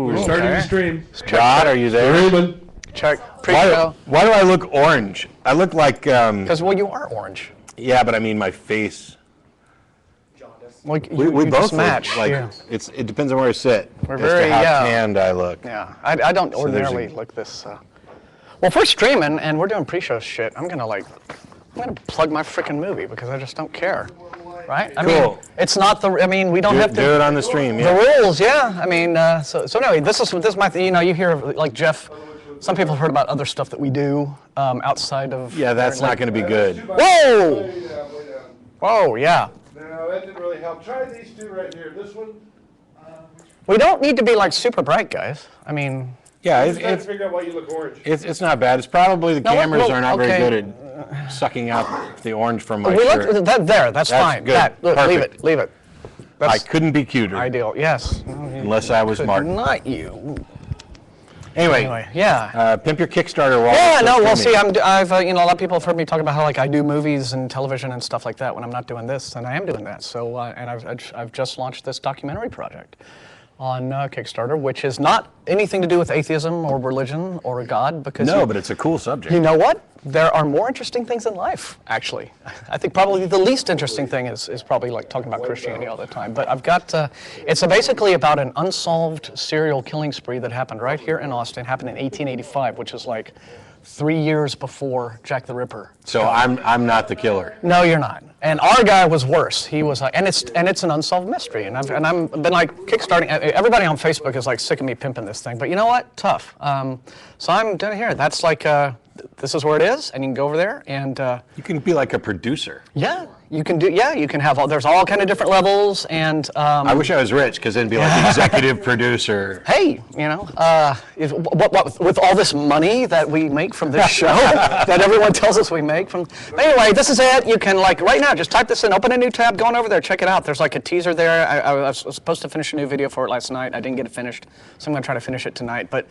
We're starting the stream. John, are you there? Streaming. Check. Why do I look orange? I look like... Because, well, you are orange. Yeah, but I mean my face. Well, We both match. look like... Yeah. It depends on where I sit We're as very, to how tanned I look. Yeah, I don't ordinarily look this... Well, if we're streaming and we're doing pre-show shit, I'm gonna plug my freaking movie because I just don't care, right? I mean, it's not the. I mean, we don't have to do it on the stream. Yeah. The rules, yeah. I mean, so anyway, this is my. You hear like Jeff. Some people have heard about other stuff that we do outside of. Yeah, that's not going to be good. Whoa! Whoa, yeah. No, that didn't really help. Try these two right here. This one. We don't need to be like super bright, guys. I mean. Yeah, it's figure out why you look orange. It's not bad. It's probably the cameras are not very good at sucking out the orange from my shirt. That's fine. Good. Leave it. I couldn't be cuter. Ideal, yes. Unless I was Martin. Not you. Anyway, yeah. Pimp your Kickstarter. Well, see, I've a lot of people have heard me talk about how I do movies and television and stuff like that when I'm not doing this, and I am doing that. So, and I've just launched this documentary project on Kickstarter, which is not anything to do with atheism or religion or a God, because but it's a cool subject. You know what? There are more interesting things in life, actually. I think probably the least interesting thing is probably like talking about Christianity all the time. But I've got, it's basically about an unsolved serial killing spree that happened right here in Austin, happened in 1885, which is like 3 years before Jack the Ripper. So I'm not the killer. No, you're not. And our guy was worse. He was like, and it's an unsolved mystery. And I've been like kickstarting. Everybody on Facebook is like sick of me pimping this thing. But you know what? Tough. So I'm doing it here. That's like this is where it is, and you can go over there and. You can be like a producer. Yeah, you can do. Yeah, you can have all. There's all kind of different levels, and. I wish I was rich, because then it'd be like executive producer. Hey, with all this money that we make from this show, that everyone tells us we make from. But anyway, this is it. You can right now just type this in, open a new tab, go on over there, check it out. There's like a teaser there. I was supposed to finish a new video for it last night. I didn't get it finished, so I'm gonna try to finish it tonight. But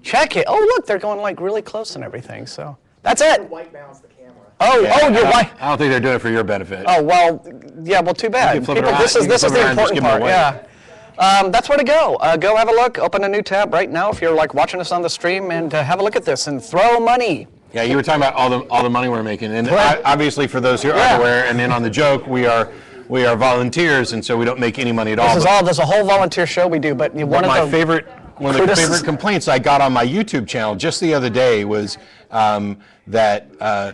check it. Oh, look, they're going like really close and everything. So that's it. White balance the camera. Oh, you're white. I don't think they're doing it for your benefit. Oh well, yeah. Well, too bad. This is the important part. Yeah. That's where to go. Go have a look. Open a new tab right now if you're like watching us on the stream, and have a look at this and throw money. Yeah, you were talking about all the money we're making, and obviously for those who aren't aware, and then on the joke, we are volunteers, and so we don't make any money at all. There's a whole volunteer show we do, but one of the favorite complaints I got on my YouTube channel just the other day was that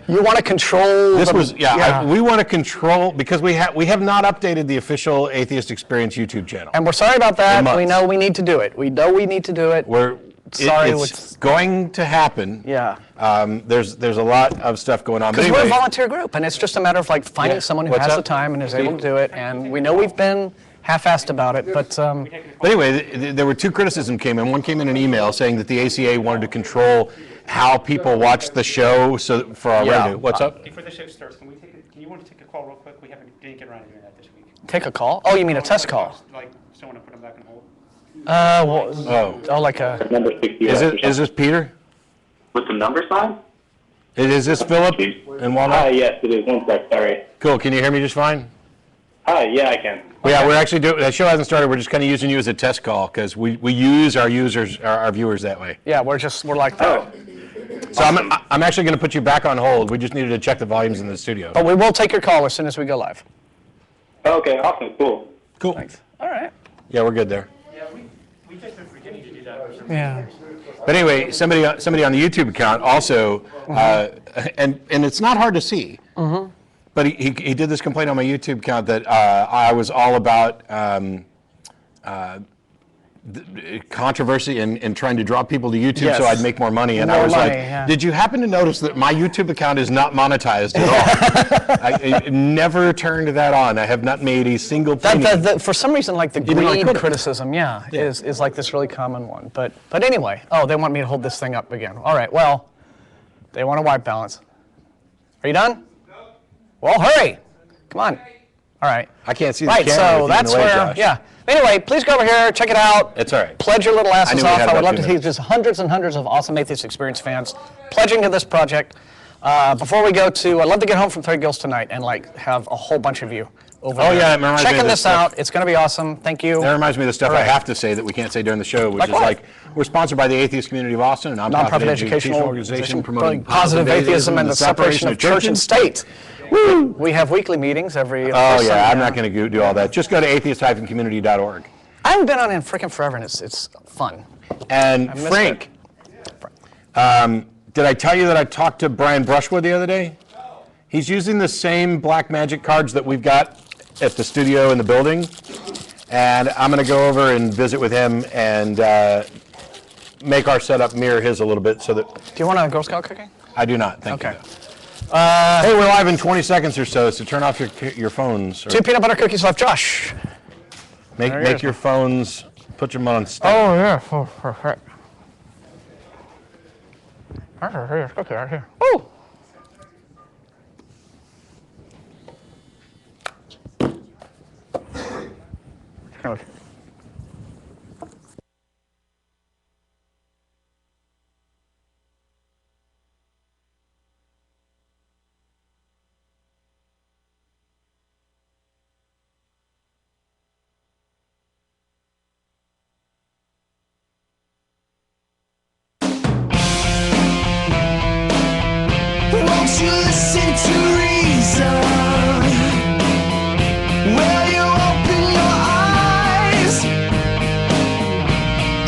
you want to control. We want to control because we have not updated the official Atheist Experience YouTube channel, and we're sorry about that. We know we need to do it. We know we need to do it. It's going to happen. Yeah. There's a lot of stuff going on. Because we're a volunteer group, and it's just a matter of like finding someone who has the time and is able to do it. And we know we've been half-assed about it, but anyway, there were two criticisms came in. One came in an email saying that the ACA wanted to control how people watch the show, so for our revenue. What's up? Before the show starts, can you want to take a call real quick? We didn't get around to doing that this week. Take a call? Oh, you mean a test call? Like someone to put them back on hold. Like a. Number 60. Is this Peter? With some number sign? Is this Philip in Walnut? Hi, yes, it is. One sec, sorry. Cool. Can you hear me just fine? Hi, yeah, I can. Well, yeah, we're actually doing. That show hasn't started. We're just kind of using you as a test call because we use our users, our viewers that way. Yeah, we're like that. So I'm actually going to put you back on hold. We just needed to check the volumes in the studio. But we will take your call as soon as we go live. Okay, awesome, cool. Cool. Thanks. All right. Yeah, we're good there. Yeah, we just been forgetting to do that. Yeah. But anyway, somebody on the YouTube account also, and it's not hard to see. Mm-hmm. But he did this complaint on my YouTube account that I was all about controversy and trying to draw people to YouTube so I'd make more money. And I was did you happen to notice that my YouTube account is not monetized at all? I never turned that on. I have not made a single penny. For some reason, like the greed criticism, is like this really common one. But anyway, they want me to hold this thing up again. All right, well, they want a white balance. Are you done? Well, hurry. Come on. All right. I can't see the camera. Right, so that's where, Josh. Anyway, please go over here, check it out. It's all right. Pledge your little asses off. I would love to see just hundreds and hundreds of awesome Atheist Experience fans pledging to this project. Before we go to, I'd love to get home from Third Gills tonight and like have a whole bunch of you over Oh, there. yeah, it reminds me of checking this this out. It's going to be awesome. Thank you. That reminds me of the stuff All I right. have to say that we can't say during the show, which Like is what? like, we're sponsored by the Atheist Community of Austin, a Nonprofit educational organization promoting positive atheism and the separation of church and state. Woo! We have weekly meetings every. Oh, first yeah, Sunday. I'm not going to do all that. Just go to atheist-community.org. I haven't been on in freaking forever, and it's fun. And miss Frank, did I tell you that I talked to Brian Brushwood the other day? He's using the same black magic cards that we've got at the studio in the building, and I'm going to go over and visit with him and make our setup mirror his a little bit so that... Do you want a Girl Scout cookie? I do not, thank Okay. you. Hey, we're live in 20 seconds or so turn off your phones. Or 2 peanut butter cookies left, Josh. make your phones, put them on stop. Oh, yeah. Oh, perfect. Here's cookie right here. Oh! Won't you listen to reason? Will you open your eyes?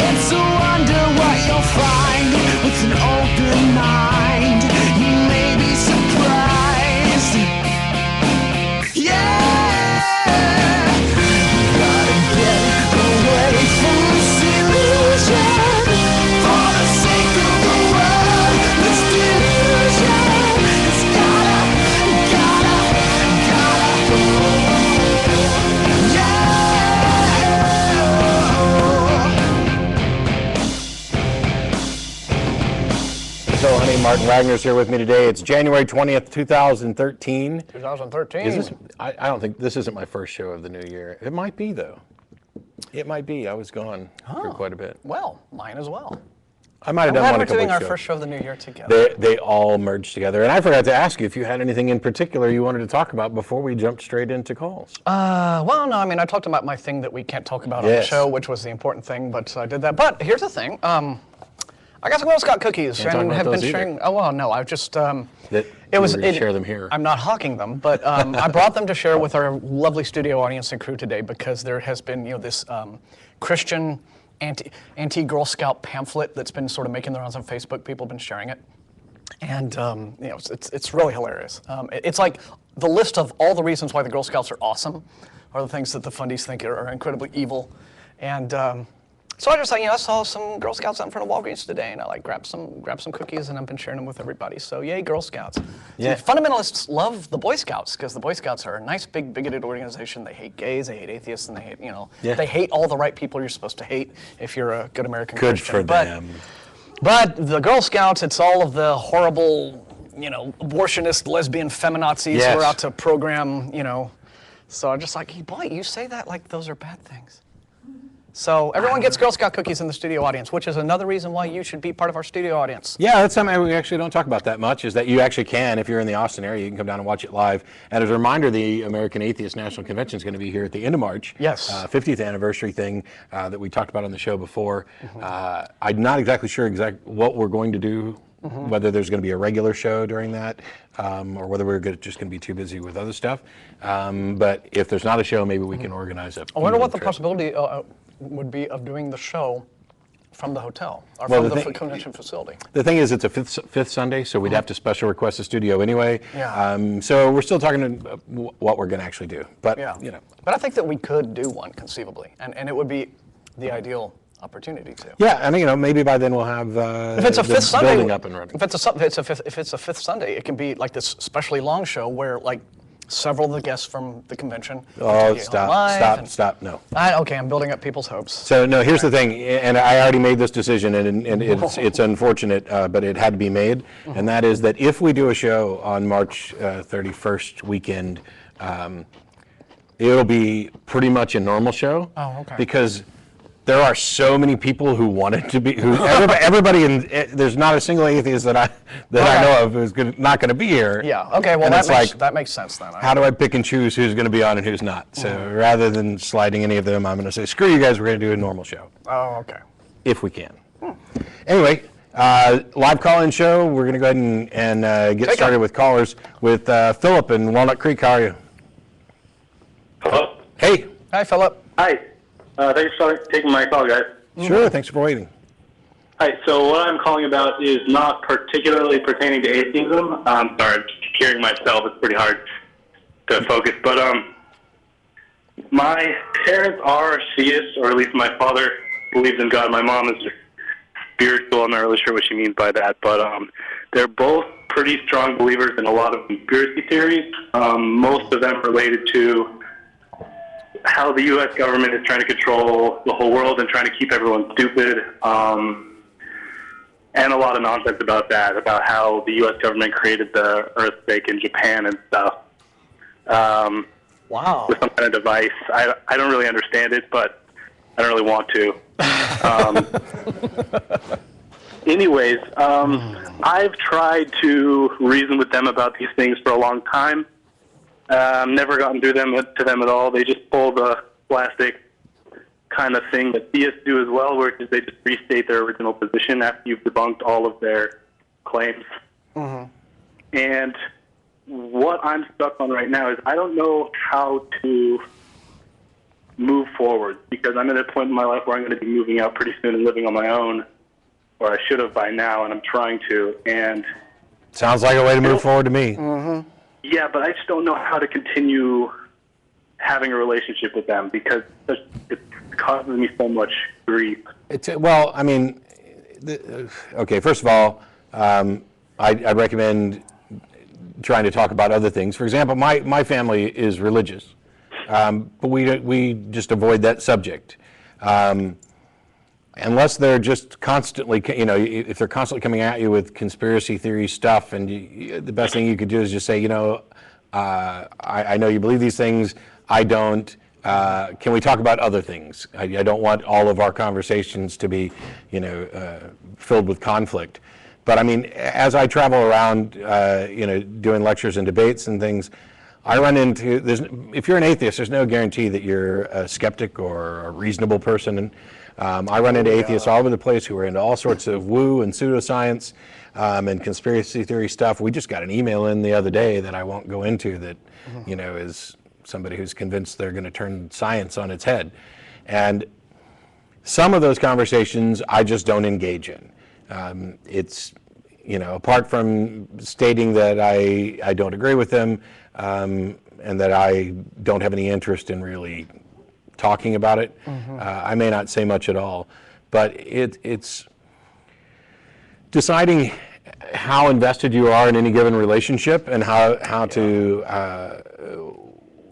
It's a wonder what you'll find with an open mind. You may be surprised. Yeah, gotta get away from this illusion for the sake of the world. This delusion. It's gotta go. Yeah. So, honey, Martin Wagner's here with me today. It's January 20th, 2013. 2013. Is this? I don't think this isn't my first show of the new year. It might be though. It might be. I was gone for quite a bit. Well, mine as well. I might have I'm done glad one a we're couple doing our weeks ago. first show of the new year together. They all merged together, and I forgot to ask you if you had anything in particular you wanted to talk about before we jumped straight into calls. Well, no, I mean, I talked about my thing that we can't talk about on the Yes. show, which was the important thing, but I did that. But here's the thing. I got some Girl Scout cookies Can't talk and about have been those either. sharing. Oh, well, no, I've just. That you were gonna share them here. I'm not hawking them, but I brought them to share with our lovely studio audience and crew today because there has been, this Christian anti-Girl Scout pamphlet that's been sort of making the rounds on Facebook. People have been sharing it. And it's really hilarious. It's like the list of all the reasons why the Girl Scouts are awesome are the things that the fundies think are incredibly evil. And so I just I saw some Girl Scouts out in front of Walgreens today, and I grabbed some cookies, and I've been sharing them with everybody. So yay, Girl Scouts! Yeah. See, fundamentalists love the Boy Scouts because the Boy Scouts are a nice, big, bigoted organization. They hate gays, they hate atheists, and they hate Yeah. they hate all the right people you're supposed to hate if you're a good American Good Christian. for But them. but the Girl Scouts, it's all of the horrible, abortionist, lesbian feminazis Yes. who are out to program, So I'm just like, hey, boy, you say that like those are bad things. So everyone gets Girl Scout cookies in the studio audience, which is another reason why you should be part of our studio audience. Yeah, that's something we actually don't talk about that much, is that you actually can, if you're in the Austin area, you can come down and watch it live. And as a reminder, the American Atheist National Convention is going to be here at the end of March. Yes. 50th anniversary thing that we talked about on the show before. I'm not exactly sure what we're going to do, whether there's going to be a regular show during that, or whether we're just going to be too busy with other stuff. But if there's not a show, maybe we can organize it. I wonder what the possibility would be of doing the show from the hotel or Well, from the the thing- convention facility. The thing is, it's a fifth Sunday, so we'd have to special request a studio anyway. Yeah. So we're still talking to what we're going to actually do. But, Yeah. But I think that we could do one conceivably, and it would be the ideal opportunity to. Yeah, and maybe by then we'll have If it's a the fifth Sunday, building up and running. if it's a fifth Sunday, it can be like this especially long show where like several of the guests from the convention. Oh, take it on live stop, no. Okay, I'm building up people's hopes. So no, here's the thing, and I already made this decision, and it's unfortunate, but it had to be made, and that is that if we do a show on March 31st weekend, it'll be pretty much a normal show. Oh, okay. Because there are so many people who want it to be. Everybody there's not a single atheist that I know of who's not going to be here. Yeah. Okay. Well, that makes sense then. How do I pick and choose who's going to be on and who's not? So rather than sliding any of them, I'm going to say, screw you guys. We're going to do a normal show. Oh, okay. If we can. Anyway, live call-in show. We're going to go ahead and get started with callers with Philip in Walnut Creek. How are you? Hello? Hey. Hi, Philip. Hi. Thanks for taking my call, guys. Sure. Thanks for waiting. Hi, so what I'm calling about is not particularly pertaining to atheism. I'm sorry, hearing myself, it's pretty hard to focus. But my parents are theists, or at least my father believes in God. My mom is spiritual. I'm not really sure what she means by that. But they're both pretty strong believers in a lot of conspiracy theories, most of them related to how the U.S. government is trying to control the whole world and trying to keep everyone stupid, and a lot of nonsense about that, about how the U.S. government created the earthquake in Japan and stuff. Wow. With some kind of device. I don't really understand it, but I don't really want to. Anyways, I've tried to reason with them about these things for a long time. Never gotten to them at all. They just pull the plastic kind of thing that theists do as well, where they just restate their original position after you've debunked all of their claims. And what I'm stuck on right now is I don't know how to move forward, because I'm at a point in my life where I'm going to be moving out pretty soon and living on my own, or I should have by now, and I'm trying to. And sounds like a way to move forward to me. Yeah, but I just don't know how to continue having a relationship with them, because it causes me so much grief. Well, I mean, okay, first of all, I recommend trying to talk about other things. For example, my family is religious, but we just avoid that subject. Unless they're just constantly, if they're constantly coming at you with conspiracy theory stuff, and the best thing you could do is just say, I know you believe these things, I don't. Can we talk about other things? I don't want all of our conversations to be, filled with conflict. But I mean, as I travel around, doing lectures and debates and things, I run into, if you're an atheist, there's no guarantee that you're a skeptic or a reasonable person. And I run into atheists all over the place who are into all sorts of woo and pseudoscience and conspiracy theory stuff. We just got an email in the other day that I won't go into that, is somebody who's convinced they're going to turn science on its head. And some of those conversations I just don't engage in. It's, apart from stating that I don't agree with them and that I don't have any interest in really talking about it. I may not say much at all, but it's deciding how invested you are in any given relationship and how to.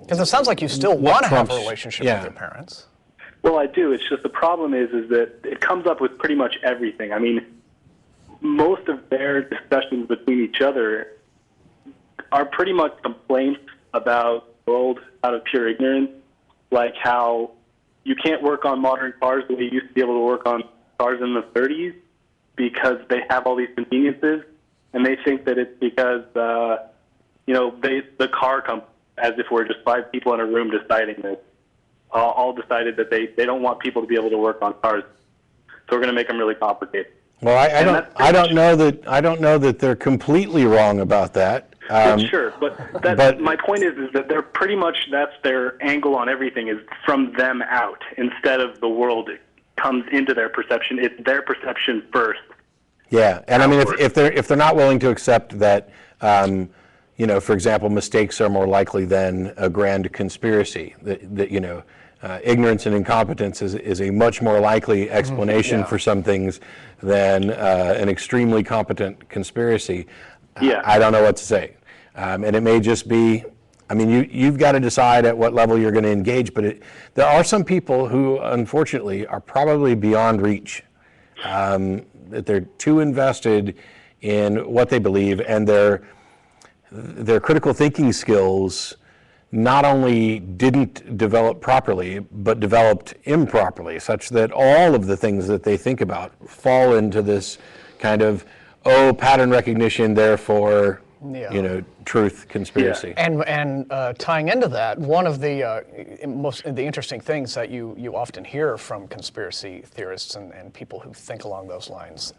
Because it sounds like you still want to have a relationship with your parents. Well, I do. It's just the problem is that it comes up with pretty much everything. I mean, most of their discussions between each other are pretty much complaints about the world out of pure ignorance. Like how you can't work on modern cars the way you used to be able to work on cars in the 30s because they have all these conveniences, and they think that it's because the car company, as if we're just 5 people in a room deciding this, all decided that they don't want people to be able to work on cars, so we're going to make them really complicated. Well, I don't know that they're completely wrong about that. Sure, but my point is that they're pretty much, that's their angle on everything, is from them out instead of the world comes into their perception. It's their perception first. Yeah, and I mean, if they're not willing to accept that, for example, mistakes are more likely than a grand conspiracy. That ignorance and incompetence is a much more likely explanation for some things than an extremely competent conspiracy. I don't know what to say. And it may just be, I mean, you've got to decide at what level you're going to engage, but there are some people who, unfortunately, are probably beyond reach, that they're too invested in what they believe, and their critical thinking skills not only didn't develop properly, but developed improperly, such that all of the things that they think about fall into this kind of, pattern recognition, therefore, truth conspiracy. And tying into that, one of the the interesting things that you often hear from conspiracy theorists and people who think along those lines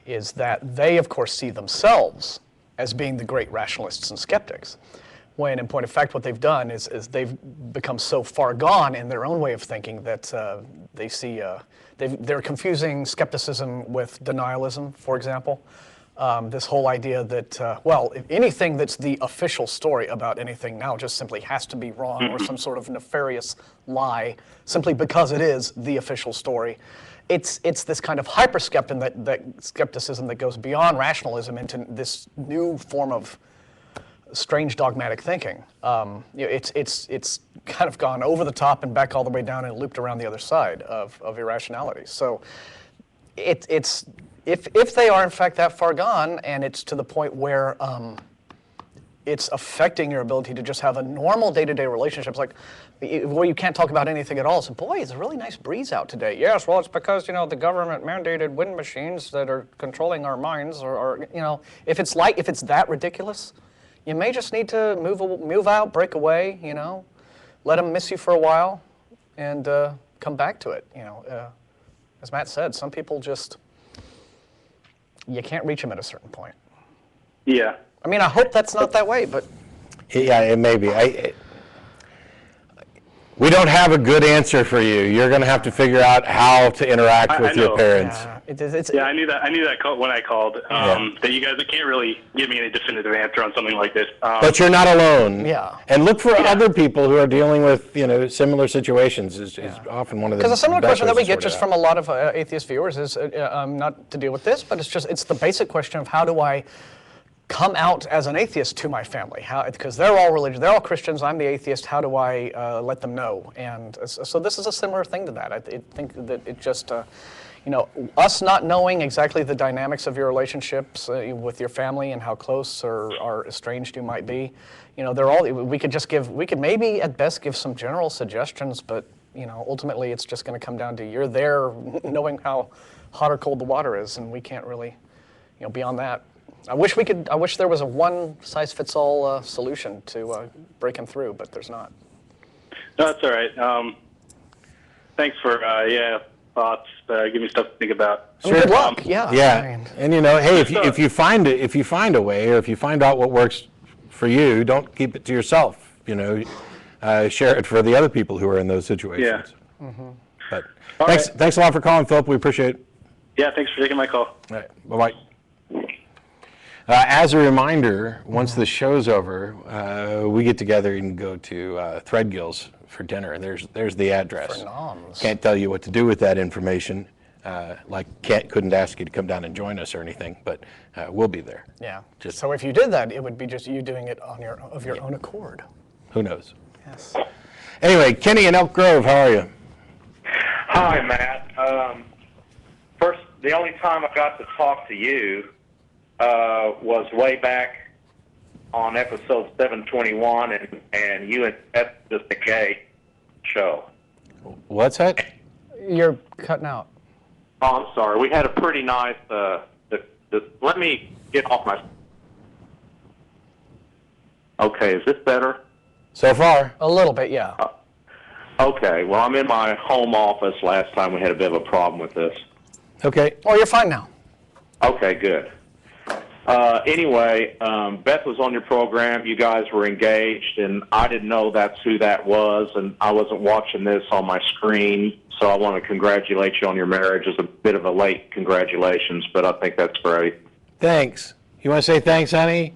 is that they, of course, see themselves as being the great rationalists and skeptics. When, in point of fact, what they've done is they've become so far gone in their own way of thinking that they see they're confusing skepticism with denialism, for example. This whole idea that, if anything that's the official story about anything now just simply has to be wrong or some sort of nefarious lie simply because it is the official story. It's this kind of hyper-skepticism that skepticism that goes beyond rationalism into this new form of strange dogmatic thinking. It's kind of gone over the top and back all the way down and looped around the other side of irrationality. So it's if they are in fact that far gone, and it's to the point where it's affecting your ability to just have a normal day-to-day relationships, like where you can't talk about anything at all. So, boy, it's a really nice breeze out today. Yes, well, it's because the government mandated wind machines that are controlling our minds, or if it's that ridiculous, you may just need to move out, break away, let them miss you for a while, and come back to it. As Matt said, some people just, you can't reach them at a certain point. Yeah. I mean, I hope that's not that way, but. Yeah, it may be. We don't have a good answer for you. You're going to have to figure out how to interact with your parents. Yeah, I knew that when I called. That you guys can't really give me any definitive answer on something like this. But you're not alone. Yeah. And look for other people who are dealing with similar situations. Is often one of the. Because a similar best question that ways we to get sort it just out. from a lot of atheist viewers is not to deal with this, but it's the basic question of how do I come out as an atheist to my family? Because they're all religious, they're all Christians, I'm the atheist, how do I let them know? And so this is a similar thing to that. I think that it just, us not knowing exactly the dynamics of your relationships with your family and how close or estranged you might be, we could maybe at best give some general suggestions, but ultimately it's just going to come down to you're there knowing how hot or cold the water is, and we can't really, beyond that. I wish there was a one-size-fits-all solution to breaking through, but there's not. No, that's all right. Thanks for thoughts. Give me stuff to think about. Sure. Good luck. Yeah. And hey, if you find a way, or if you find out what works for you, don't keep it to yourself. Share it for the other people who are in those situations. Yeah. Mm-hmm. But thanks a lot for calling, Philip. We appreciate it. Yeah, thanks for taking my call. All right. Bye-bye. As a reminder, once the show's over, we get together and go to Threadgill's for dinner. There's the address. For noms. Can't tell you what to do with that information. Couldn't ask you to come down and join us or anything, but we'll be there. Yeah. So if you did that, it would be just you doing it of your own accord. Who knows? Yes. Anyway, Kenny in Elk Grove, how are you? Hi, Matt. First, the only time I got to talk to you was way back on episode 721, and you and Beth just a gay show. What's that? You're cutting out. Oh, I'm sorry. We had a pretty nice. Let me get off my. Okay, is this better? So far. A little bit, yeah. Okay. Well, I'm in my home office. Last time we had a bit of a problem with this. Okay. Oh, you're fine now. Okay, good. Anyway, Beth was on your program. You guys were engaged, and I didn't know that's who that was, and I wasn't watching this on my screen, so I want to congratulate you on your marriage. It's a bit of a late congratulations, but I think that's great. Thanks. You want to say thanks, honey?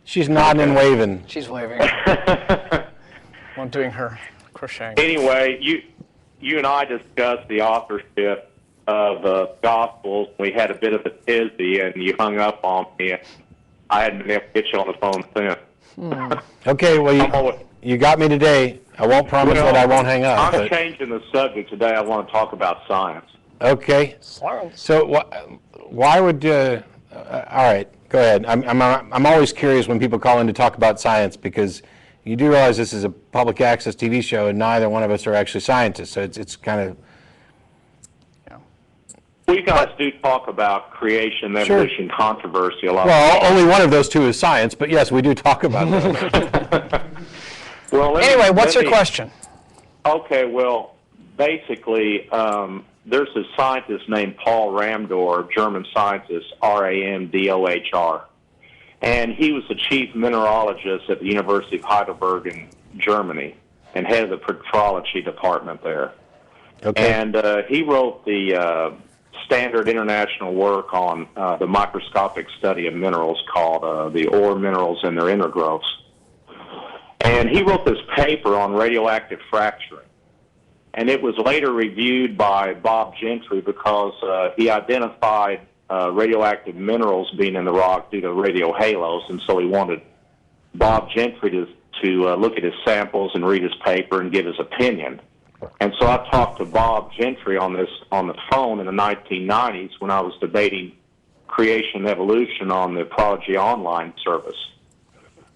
She's nodding and waving. She's waving. While doing her crocheting. Anyway, you and I discussed the authorship of Gospels. We had a bit of a tizzy, and you hung up on me. And I hadn't been able to get you on the phone since. Okay, well, you got me today. I won't promise that I won't hang up. I'm changing the subject today. I want to talk about science. Okay. Science. So why would all right, go ahead. I'm always curious when people call in to talk about science because you do realize this is a public access TV show, and neither one of us are actually scientists, so it's kind of... We guys do talk about creation, evolution, controversy a lot. Well, only one of those two is science, but yes, we do talk about that. Well, Anyway, what's your question? Okay, well, basically, there's a scientist named Paul Ramdor, German scientist, R-A-M-D-O-H-R. And he was the chief mineralogist at the University of Heidelberg in Germany and head of the petrology department there. Okay. And he wrote the standard international work on the microscopic study of minerals called the ore minerals and their intergrowths. And he wrote this paper on radioactive fracturing. And it was later reviewed by Bob Gentry because he identified radioactive minerals being in the rock due to radio halos, and so he wanted Bob Gentry to look at his samples and read his paper and give his opinion. And so I talked to Bob Gentry on the phone in the 1990s when I was debating creation and evolution on the Prodigy Online service.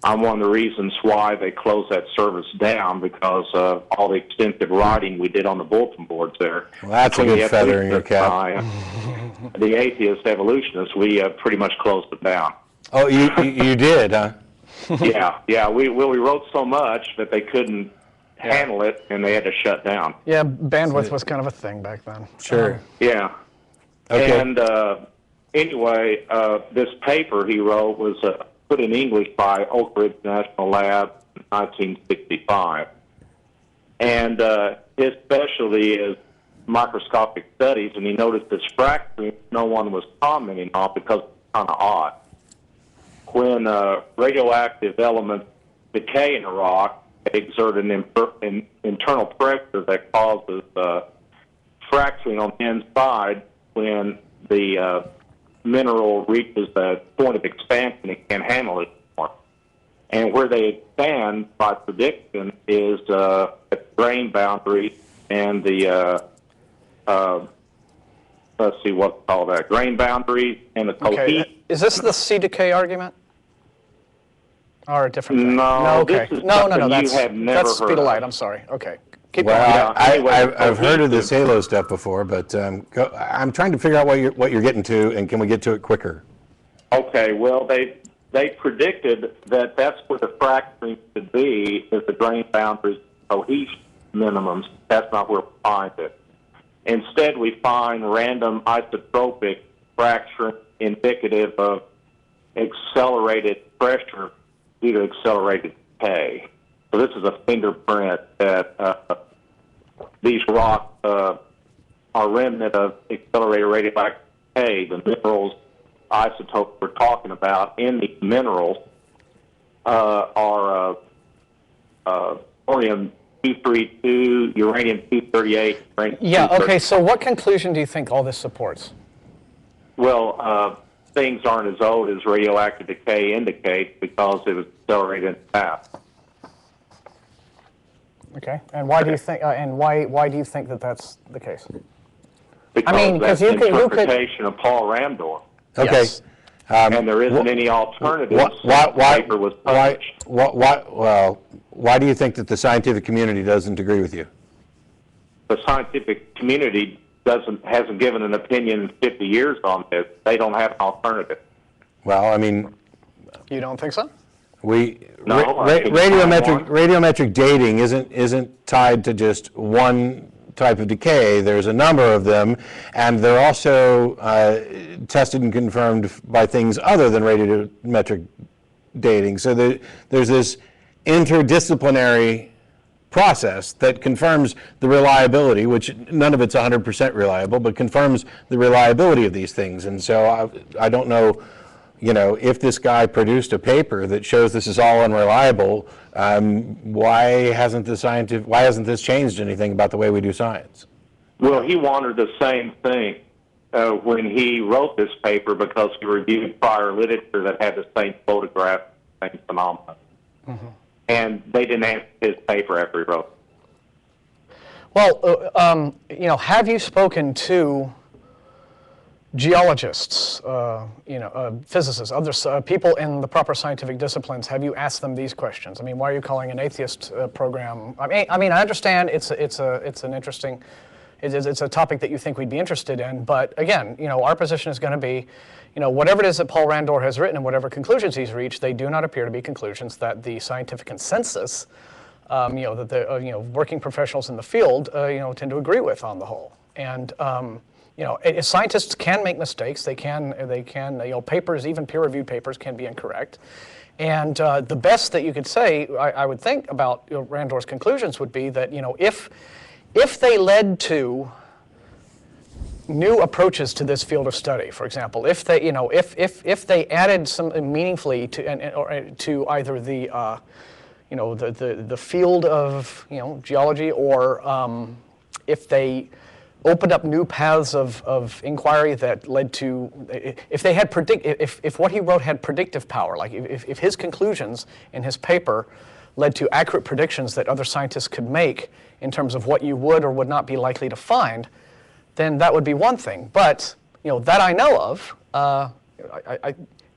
I'm one of the reasons why they closed that service down because of all the extensive writing we did on the bulletin boards there. Well, that's a good feather in your cap. The atheist evolutionists, we pretty much closed it down. Oh, you did, huh? Yeah. We wrote so much that they couldn't handle it, and they had to shut down. Yeah, bandwidth was kind of a thing back then. Sure. Yeah. Okay. And anyway, this paper he wrote was put in English by Oak Ridge National Lab in 1965. And his specialty is microscopic studies, and he noticed this fracturing no one was commenting on because it's kind of odd. When radioactive elements decay in a rock, they exert an internal pressure that causes fracturing on the inside. When the mineral reaches the point of expansion, it can't handle it anymore. And where they expand, by prediction, is at grain boundaries and the, let's see what's called that, grain boundaries and the cohesion. Okay. Is this the C decay argument? Or a different thing? No, okay. this is No, something that's, you have never that's heard speed of of. light. I'm sorry. Okay. Keep Well, going. I've heard of this halo stuff before, but I'm trying to figure out what you're getting to, and can we get to it quicker? Okay, well, they predicted that that's where the fracturing should be, is the grain boundaries cohesion minimums. That's not where we find it. Instead, we find random isotropic fracturing indicative of accelerated pressure due to accelerated decay. So this is a fingerprint that these rocks are remnant of accelerated radioactive decay. The minerals isotopes we're talking about in these minerals are thorium-232, uranium-238. Yeah, okay, so what conclusion do you think all this supports? Well, things aren't as old as radioactive decay indicates because it was accelerated in the past. Okay, and why do you think? Why do you think that that's the case? Because I mean, that's because the you could interpretation of Paul Ramdor. Okay. Yes. And there isn't any alternatives. Why, The paper was published. why do you think that the scientific community doesn't agree with you? The scientific community hasn't given an opinion in 50 years on this. They don't have an alternative. Well, I mean, You don't think so? Radiometric dating isn't tied to just one type of decay. There's a number of them, and they're also tested and confirmed by things other than radiometric dating. So there's this interdisciplinary process that confirms the reliability, which none of it's 100% reliable, but confirms the reliability of these things. And so I don't know, if this guy produced a paper that shows this is all unreliable, why hasn't this changed anything about the way we do science? Well, he wanted the same thing when he wrote this paper because he reviewed prior literature that had the same photograph, same phenomenon. Mm-hmm. And they didn't answer his paper after he wrote it. Well, have you spoken to geologists, physicists, other people in the proper scientific disciplines, have you asked them these questions? I mean, why are you calling an atheist program? I mean, I understand it's an interesting, it's a topic that you think we'd be interested in, but again, our position is going to be, whatever it is that Paul Randor has written and whatever conclusions he's reached, they do not appear to be conclusions that the scientific consensus, that the working professionals in the field, tend to agree with on the whole. And scientists can make mistakes. They can. Papers, even peer-reviewed papers, can be incorrect. And the best that you could say, I would think, about Randor's conclusions would be that if they led to new approaches to this field of study, for example, if they if they added some meaningfully to either the the field of geology, or if they opened up new paths of inquiry that led to, if they had if what he wrote had predictive power, like if his conclusions in his paper led to accurate predictions that other scientists could make in terms of what you would or would not be likely to find, then that would be one thing. But that I know of,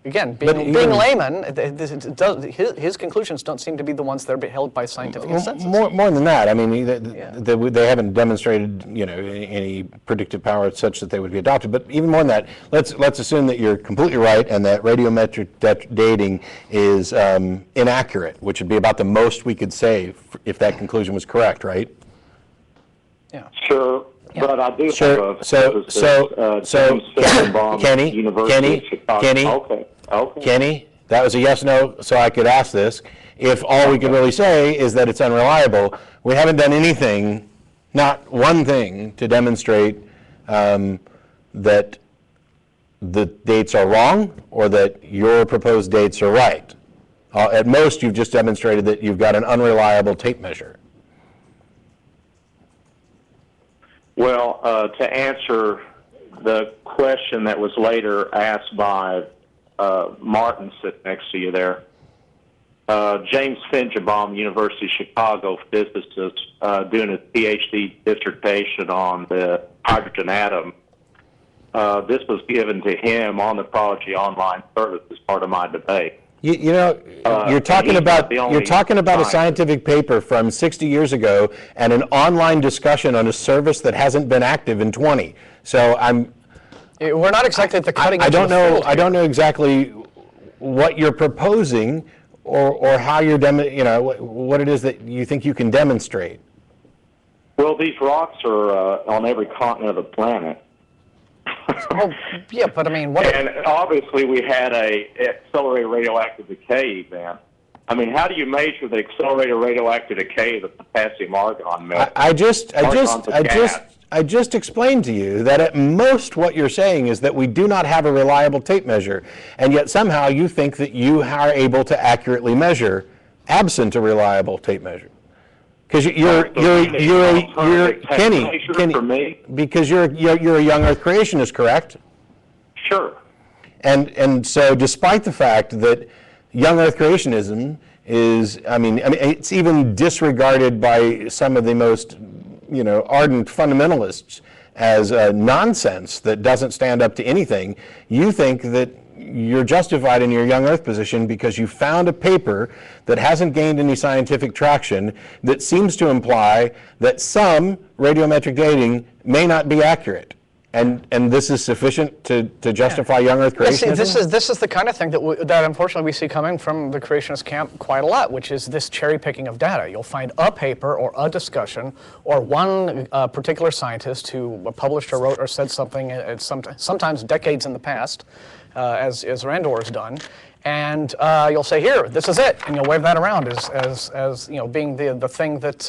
again, being layman, his conclusions don't seem to be the ones that are held by scientific consensus. More than that, I mean, they haven't demonstrated, any predictive power such that they would be adopted. But even more than that, let's assume that you're completely right and that radiometric dating is inaccurate, which would be about the most we could say if that conclusion was correct, right? Yeah. Sure. Yeah. But I do Sure. Kenny, that was a yes, no, so I could ask this. If all we could really say is that it's unreliable, we haven't done anything, not one thing, to demonstrate that the dates are wrong or that your proposed dates are right. At most, you've just demonstrated that you've got an unreliable tape measure. Well, to answer the question that was later asked by Martin sitting next to you there, James Fingebaum, University of Chicago physicist, doing his PhD dissertation on the hydrogen atom. This was given to him on the Prodigy Online service as part of my debate. You're talking about a scientific paper from 60 years ago and an online discussion on a service that hasn't been active in 20. So we're not exactly at the cutting edge. I don't know exactly what you're proposing or how you're what it is that you think you can demonstrate. Well, these rocks are on every continent of the planet. Oh, yeah, but I mean, And obviously, we had a accelerated radioactive decay event. I mean, how do you measure the accelerated radioactive decay of the potassium argon melt? I just explained to you that at most what you're saying is that we do not have a reliable tape measure, and yet somehow you think that you are able to accurately measure absent a reliable tape measure. Because you're Kenny, because you're a young Earth creationist, correct? Sure. And so, despite the fact that young Earth creationism is, it's even disregarded by some of the most, ardent fundamentalists as nonsense that doesn't stand up to anything. You think that you're justified in your young Earth position because you found a paper that hasn't gained any scientific traction that seems to imply that some radiometric dating may not be accurate. And this is sufficient to justify young Earth creationism? This is the kind of thing that unfortunately we see coming from the creationist camp quite a lot, which is this cherry picking of data. You'll find a paper or a discussion or one particular scientist who published or wrote or said something sometimes decades in the past, as Randor has done, and you'll say, here, this is it, and you'll wave that around as being the thing that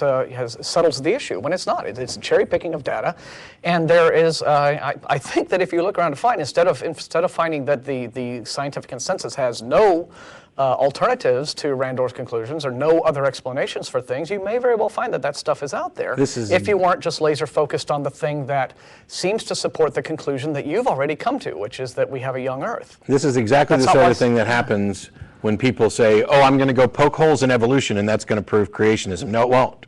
settles the issue, when it's not. It's cherry picking of data, and there is, I think that if you look around to find, instead of finding that the scientific consensus has no alternatives to Randor's conclusions or no other explanations for things, you may very well find that stuff is out there if you weren't just laser focused on the thing that seems to support the conclusion that you've already come to, which is that we have a young Earth. This is exactly the sort of thing that happens when people say, oh, I'm going to go poke holes in evolution and that's going to prove creationism. No, it won't.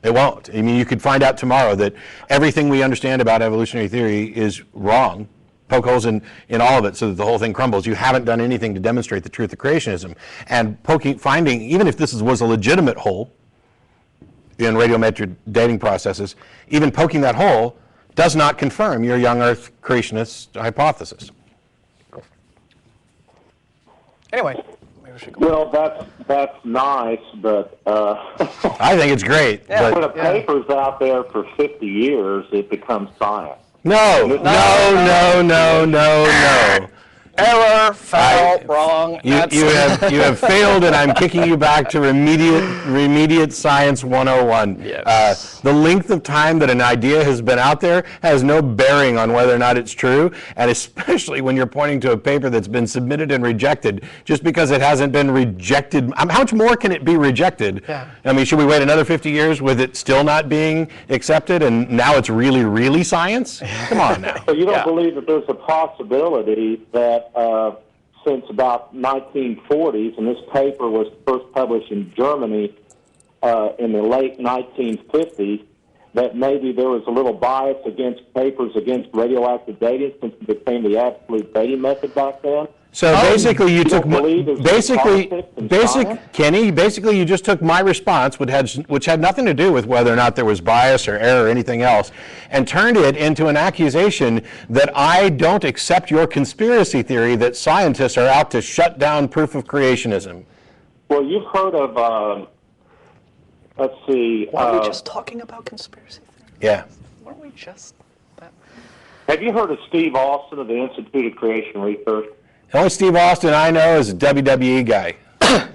It won't. I mean, you could find out tomorrow that everything we understand about evolutionary theory is wrong. Poke holes in all of it so that the whole thing crumbles. You haven't done anything to demonstrate the truth of creationism. And finding, even if this was a legitimate hole in radiometric dating processes, even poking that hole does not confirm your young Earth creationist hypothesis. Anyway, maybe we should go. Well, that's nice, but I think it's great. Yeah. when But a paper's out there for 50 years, it becomes science. no. Error, foul, wrong. You have failed, and I'm kicking you back to remediate science 101. Yes. The length of time that an idea has been out there has no bearing on whether or not it's true, and especially when you're pointing to a paper that's been submitted and rejected, just because it hasn't been rejected. How much more can it be rejected? Yeah. I mean, should we wait another 50 years with it still not being accepted, and now it's really science? Come on now. So you don't believe that there's a possibility that since about 1940s, and this paper was first published in Germany in the late 1950s, that maybe there was a little bias against papers against radioactive dating since it became the absolute dating method back then? So basically, you took believe there's politics in science? Kenny. Basically, you just took my response, which had nothing to do with whether or not there was bias or error or anything else, and turned it into an accusation that I don't accept your conspiracy theory that scientists are out to shut down proof of creationism. Well, you've heard of, let's see. Weren't we just talking about conspiracy theory? Yeah. Weren't we just that? Have you heard of Steve Austin of the Institute of Creation Research? The only Steve Austin I know is a WWE guy.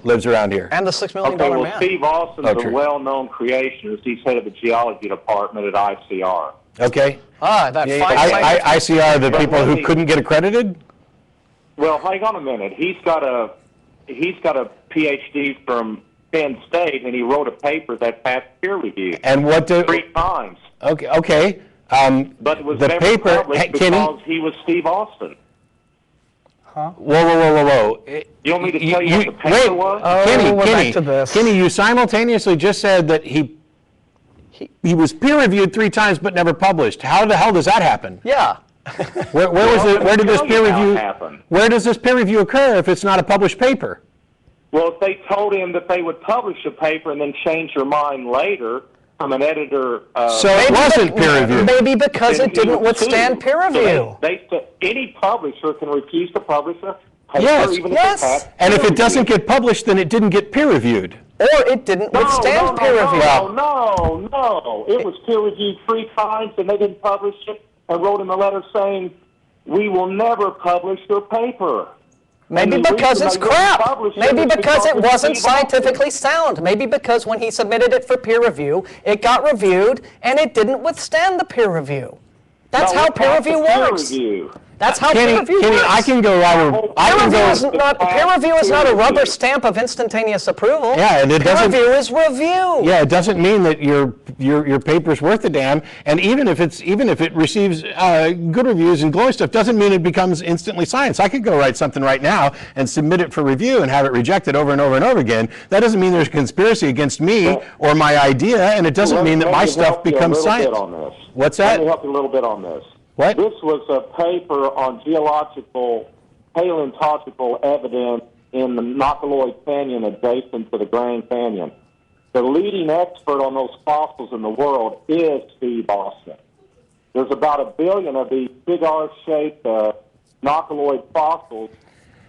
Lives around here. And the $6 million Okay, well, man. Steve Austin's Oh, a true. well-known creationist. He's head of the geology department at ICR. Okay. That fine scientific- ICR, the people who couldn't get accredited? Well, hang on a minute. He's got a PhD from Penn State, and he wrote a paper that passed peer review And what do... 3 times. Okay. But it was the never paper... published Hey, Kenny? because he was Steve Austin. Whoa. You want me to tell you what the paper was? Kenny, we're back to this. Kenny, you simultaneously just said that he was peer-reviewed 3 times but never published. How the hell does that happen? Yeah. Where did this tell peer you how it review? happened. Where does this peer review occur if it's not a published paper? Well, if they told him that they would publish a paper and then change their mind later from an editor... So it wasn't peer reviewed. Maybe because then it didn't he was withstand sued. peer So review. they said any publisher can refuse to publish a paper Yes, even yes. if it passed And if peer it doesn't review. get published, then it didn't get peer reviewed. Or it didn't withstand peer review. No. It was peer reviewed 3 times and they didn't publish it and wrote him a letter saying, we will never publish your paper. Maybe And the because reason it's they wouldn't crap. publish it Maybe is because it it's wasn't Steve Austin. scientifically sound. Maybe because when he submitted it for peer review, it got reviewed and it didn't withstand the peer review. That's No, how it peer passed review the peer works. review. That's how peer Kenny, review Kenny, works. I can go right. I Peer can review go. is not peer review is not a rubber stamp of instantaneous approval. Yeah, and it peer doesn't- review is review. Yeah, it doesn't mean that your paper's worth a damn. And even if it receives good reviews and glowing stuff, doesn't mean it becomes instantly science. I could go write something right now and submit it for review and have it rejected over and over and over again. That doesn't mean there's a conspiracy against me or my idea, and it doesn't mean that my stuff becomes science. What's Let that? me help you a little bit on this. What? This was a paper on paleontological evidence in the Nautiloid Canyon adjacent to the Grand Canyon. The leading expert on those fossils in the world is Steve Austin. There's about 1 billion of these cigar-shaped Nautiloid fossils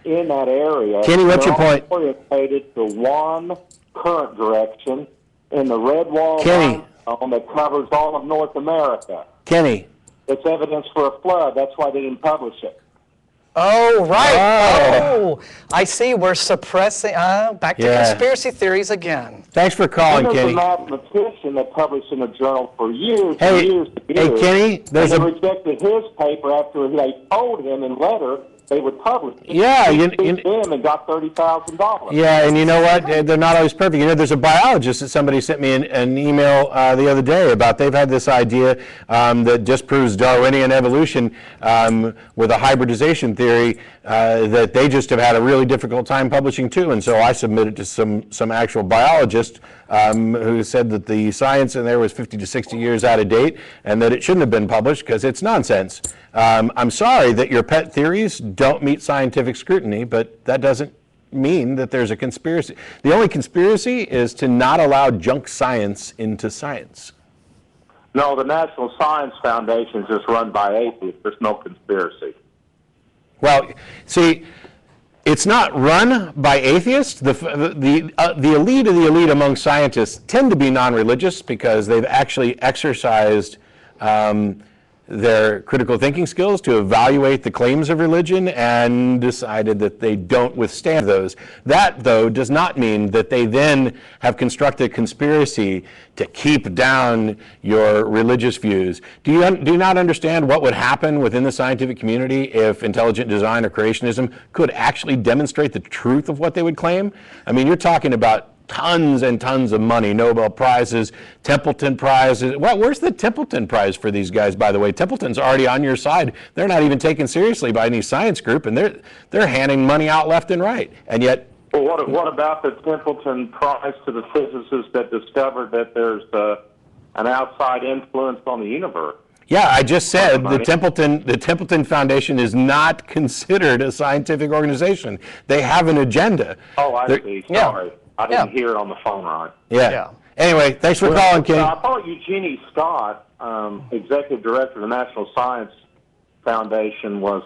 in that area. Kenny, what's your point? They're all orientated to one current direction in the red wall Kenny. limestone that covers all of North America. Kenny. It's evidence for a flood. That's why they didn't publish it. Oh, right. Oh, I see. We're suppressing. Back to Yeah. conspiracy theories again. Thanks for calling, And there's Kenny. a mathematician that published in a journal for years Hey, and years and hey, years. Kenny, there's and a- he rejected his paper after they told him in letter they would publish it. Yeah, them and got $30,000. Yeah, and you know what? They're not always perfect. You know, there's a biologist that somebody sent me an email the other day about. They've had this idea that disproves Darwinian evolution with a hybridization theory that they just have had a really difficult time publishing too. And so I submitted to some actual biologist who said that the science in there was 50 to 60 years out of date and that it shouldn't have been published because it's nonsense. I'm sorry that your pet theories don't meet scientific scrutiny, but that doesn't mean that there's a conspiracy. The only conspiracy is to not allow junk science into science. No, the National Science Foundation is just run by atheists. There's no conspiracy. Well, see, it's not run by atheists. The elite of the elite among scientists tend to be non-religious because they've actually exercised their critical thinking skills to evaluate the claims of religion and decided that they don't withstand those. That, though, does not mean that they then have constructed a conspiracy to keep down your religious views. Do you not understand what would happen within the scientific community if intelligent design or creationism could actually demonstrate the truth of what they would claim? I mean, you're talking about tons and tons of money, Nobel Prizes, Templeton Prizes. Well, where's the Templeton Prize for these guys, by the way? Templeton's already on your side. They're not even taken seriously by any science group, and they're handing money out left and right. And yet... Well, what about the Templeton Prize to the physicists that discovered that there's an outside influence on the universe? Yeah, I just said the Templeton Foundation is not considered a scientific organization. They have an agenda. Oh, I see. Sorry. I didn't hear it on the phone right. Yeah. Anyway, thanks for calling, Kenny. I thought Eugenie Scott, Executive Director of the National Science Foundation, was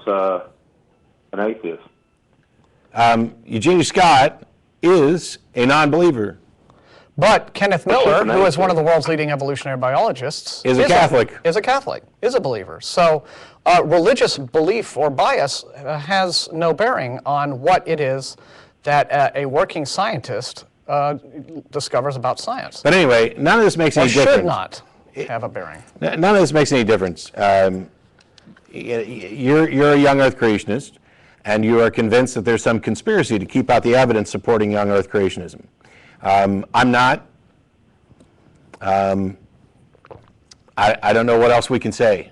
an atheist. Eugenie Scott is a non-believer. But Kenneth Miller, who is one of the world's leading evolutionary biologists, is a Catholic. Is a believer. So religious belief or bias has no bearing on what it is that a working scientist discovers about science. But anyway, none of this makes any difference. Should not have a bearing. None of this makes any difference. You're a young Earth creationist, and you are convinced that there's some conspiracy to keep out the evidence supporting young Earth creationism. I'm not. I don't know what else we can say.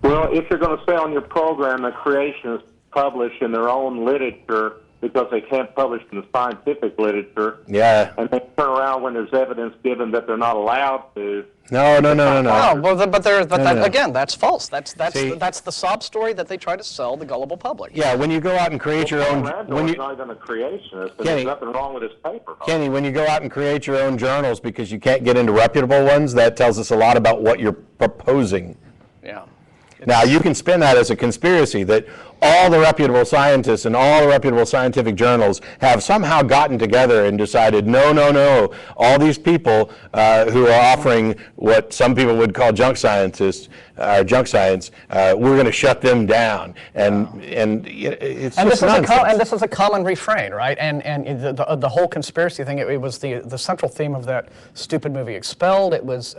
Well, if you're going to say on your program that creationists publish in their own literature because they can't publish in the scientific literature, and they turn around when there's evidence given that they're not allowed to. No. Oh, well, again, that's false. That's the sob story that they try to sell the gullible public. Yeah, when you go out and create your own, when you're not even a creationist, there's nothing wrong with his paper. Kenny, when you go out and create your own journals because you can't get into reputable ones, that tells us a lot about what you're proposing. Yeah. Now, you can spin that as a conspiracy that all the reputable scientists and all the reputable scientific journals have somehow gotten together and decided, no, all these people who are offering what some people would call junk science, we're going to shut them down. And it's just nonsense. And this is a common refrain, right? And the whole conspiracy thing, it was the central theme of that stupid movie Expelled. It was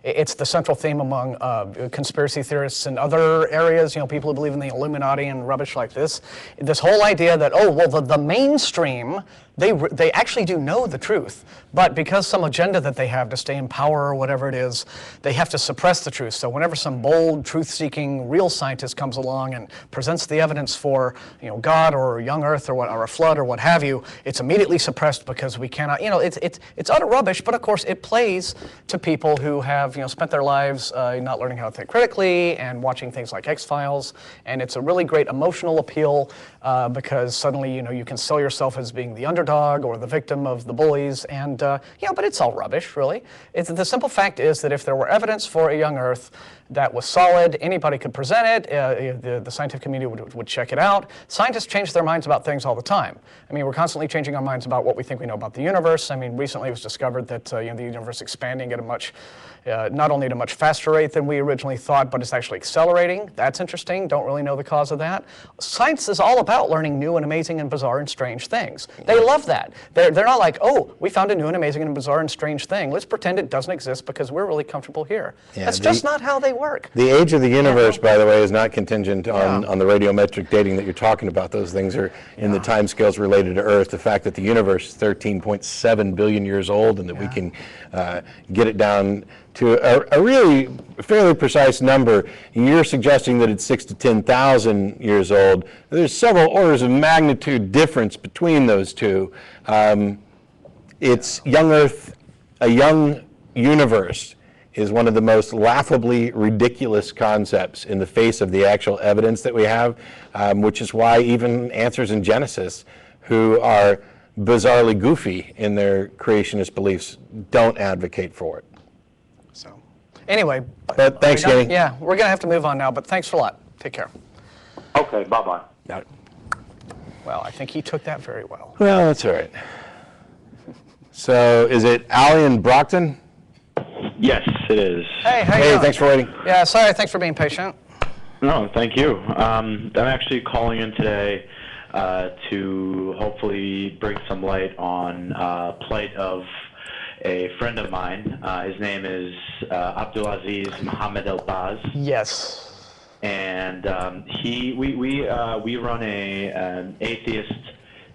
it's the central theme among conspiracy theorists in other areas, people who believe in the Illuminati and rubbish like this. This whole idea that, the mainstream, they actually do know the truth, but because some agenda that they have to stay in power or whatever it is, they have to suppress the truth. So whenever some bold, truth-seeking, real scientist comes along and presents the evidence for, God or young Earth or a flood or what have you, it's immediately suppressed because we cannot. It's utter rubbish. But of course, it plays to people who have spent their lives not learning how to think critically and watching things like X-Files, and it's a really great emotional appeal because suddenly you can sell yourself as being the underdog or the victim of the bullies, and but it's all rubbish, really. The simple fact is that if there were evidence for a young Earth that was solid, anybody could present it, the scientific community would check it out. Scientists change their minds about things all the time. I mean, we're constantly changing our minds about what we think we know about the universe. I mean, recently it was discovered that the universe expanding at a much, not only at a much faster rate than we originally thought, but it's actually accelerating. That's interesting. Don't really know the cause of that. Science is all about learning new and amazing and bizarre and strange things. They love that. They're not like, we found a new and amazing and bizarre and strange thing. Let's pretend it doesn't exist because we're really comfortable here. Yeah, that's just not how they thing work. The age of the universe, by the way, is not contingent on the radiometric dating that you're talking about. Those things are in the timescales related to Earth. The fact that the universe is 13.7 billion years old and that we can get it down to a really fairly precise number. You're suggesting that it's 6 to 10,000 years old. There's several orders of magnitude difference between those two. It's young Earth, a young universe is one of the most laughably ridiculous concepts in the face of the actual evidence that we have, which is why even Answers in Genesis, who are bizarrely goofy in their creationist beliefs, don't advocate for it. So, anyway. But thanks, Jenny. Yeah, we're going to have to move on now, but thanks a lot. Take care. Okay, bye-bye. Got it. Well, I think he took that very well. Well, that's all right. So, is it Allie in Brockton? Yes, it is. Hey, how you Hey, doing? thanks for waiting. Yeah, sorry, thanks for being patient. No, thank you. I'm actually calling in today to hopefully bring some light on plight of a friend of mine. His name is Abdulaziz Mohammed El-Baz. Yes. And we run an atheist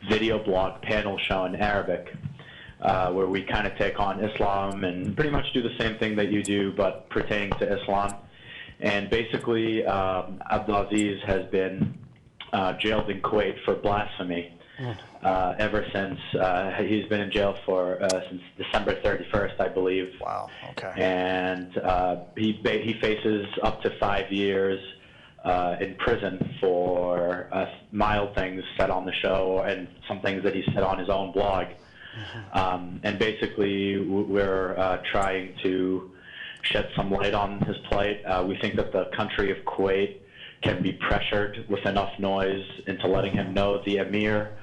video blog panel show in Arabic, where we kind of take on Islam and pretty much do the same thing that you do, but pertaining to Islam. And basically, Abdulaziz has been jailed in Kuwait for blasphemy ever since. He's been in jail for since December 31st, I believe. Wow, okay. And he faces up to 5 years in prison for mild things said on the show and some things that he said on his own blog. And basically, we're trying to shed some light on his plight. We think that the country of Kuwait can be pressured with enough noise into letting him know. The emir,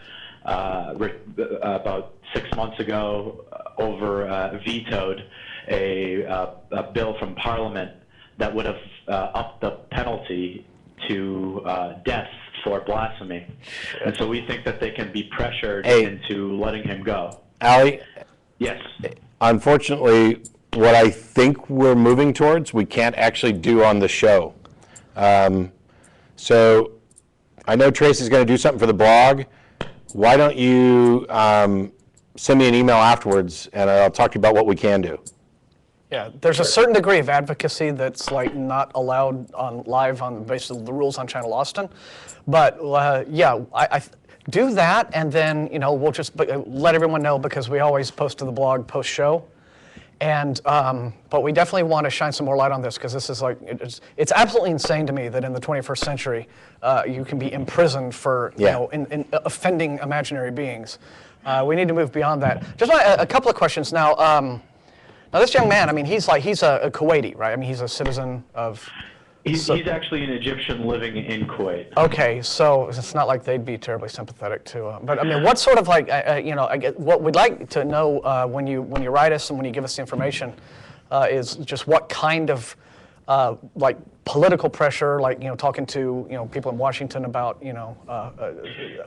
about 6 months ago, vetoed a bill from Parliament that would have upped the penalty to death for blasphemy. And so we think that they can be pressured into letting him go. Allie? Yes. Unfortunately, what I think we're moving towards, we can't actually do on the show. So I know Tracy's going to do something for the blog. Why don't you send me an email afterwards, and I'll talk to you about what we can do. Yeah, there's a certain degree of advocacy that's like not allowed on live on the basis of the rules on Channel Austin, but yeah, I do that, and then we'll just let everyone know, because we always post to the blog post show, and but we definitely want to shine some more light on this, because this is like it's absolutely insane to me that in the 21st century you can be imprisoned for in offending imaginary beings. We need to move beyond that. Just a couple of questions now. Now, this young man, I mean, he's a Kuwaiti, right? I mean, he's a citizen of... He's actually an Egyptian living in Kuwait. Okay, so it's not like they'd be terribly sympathetic to... but, I mean, what sort of, like, what we'd like to know when you write us and when you give us the information is just what kind of, like, political pressure, like, talking to, people in Washington about,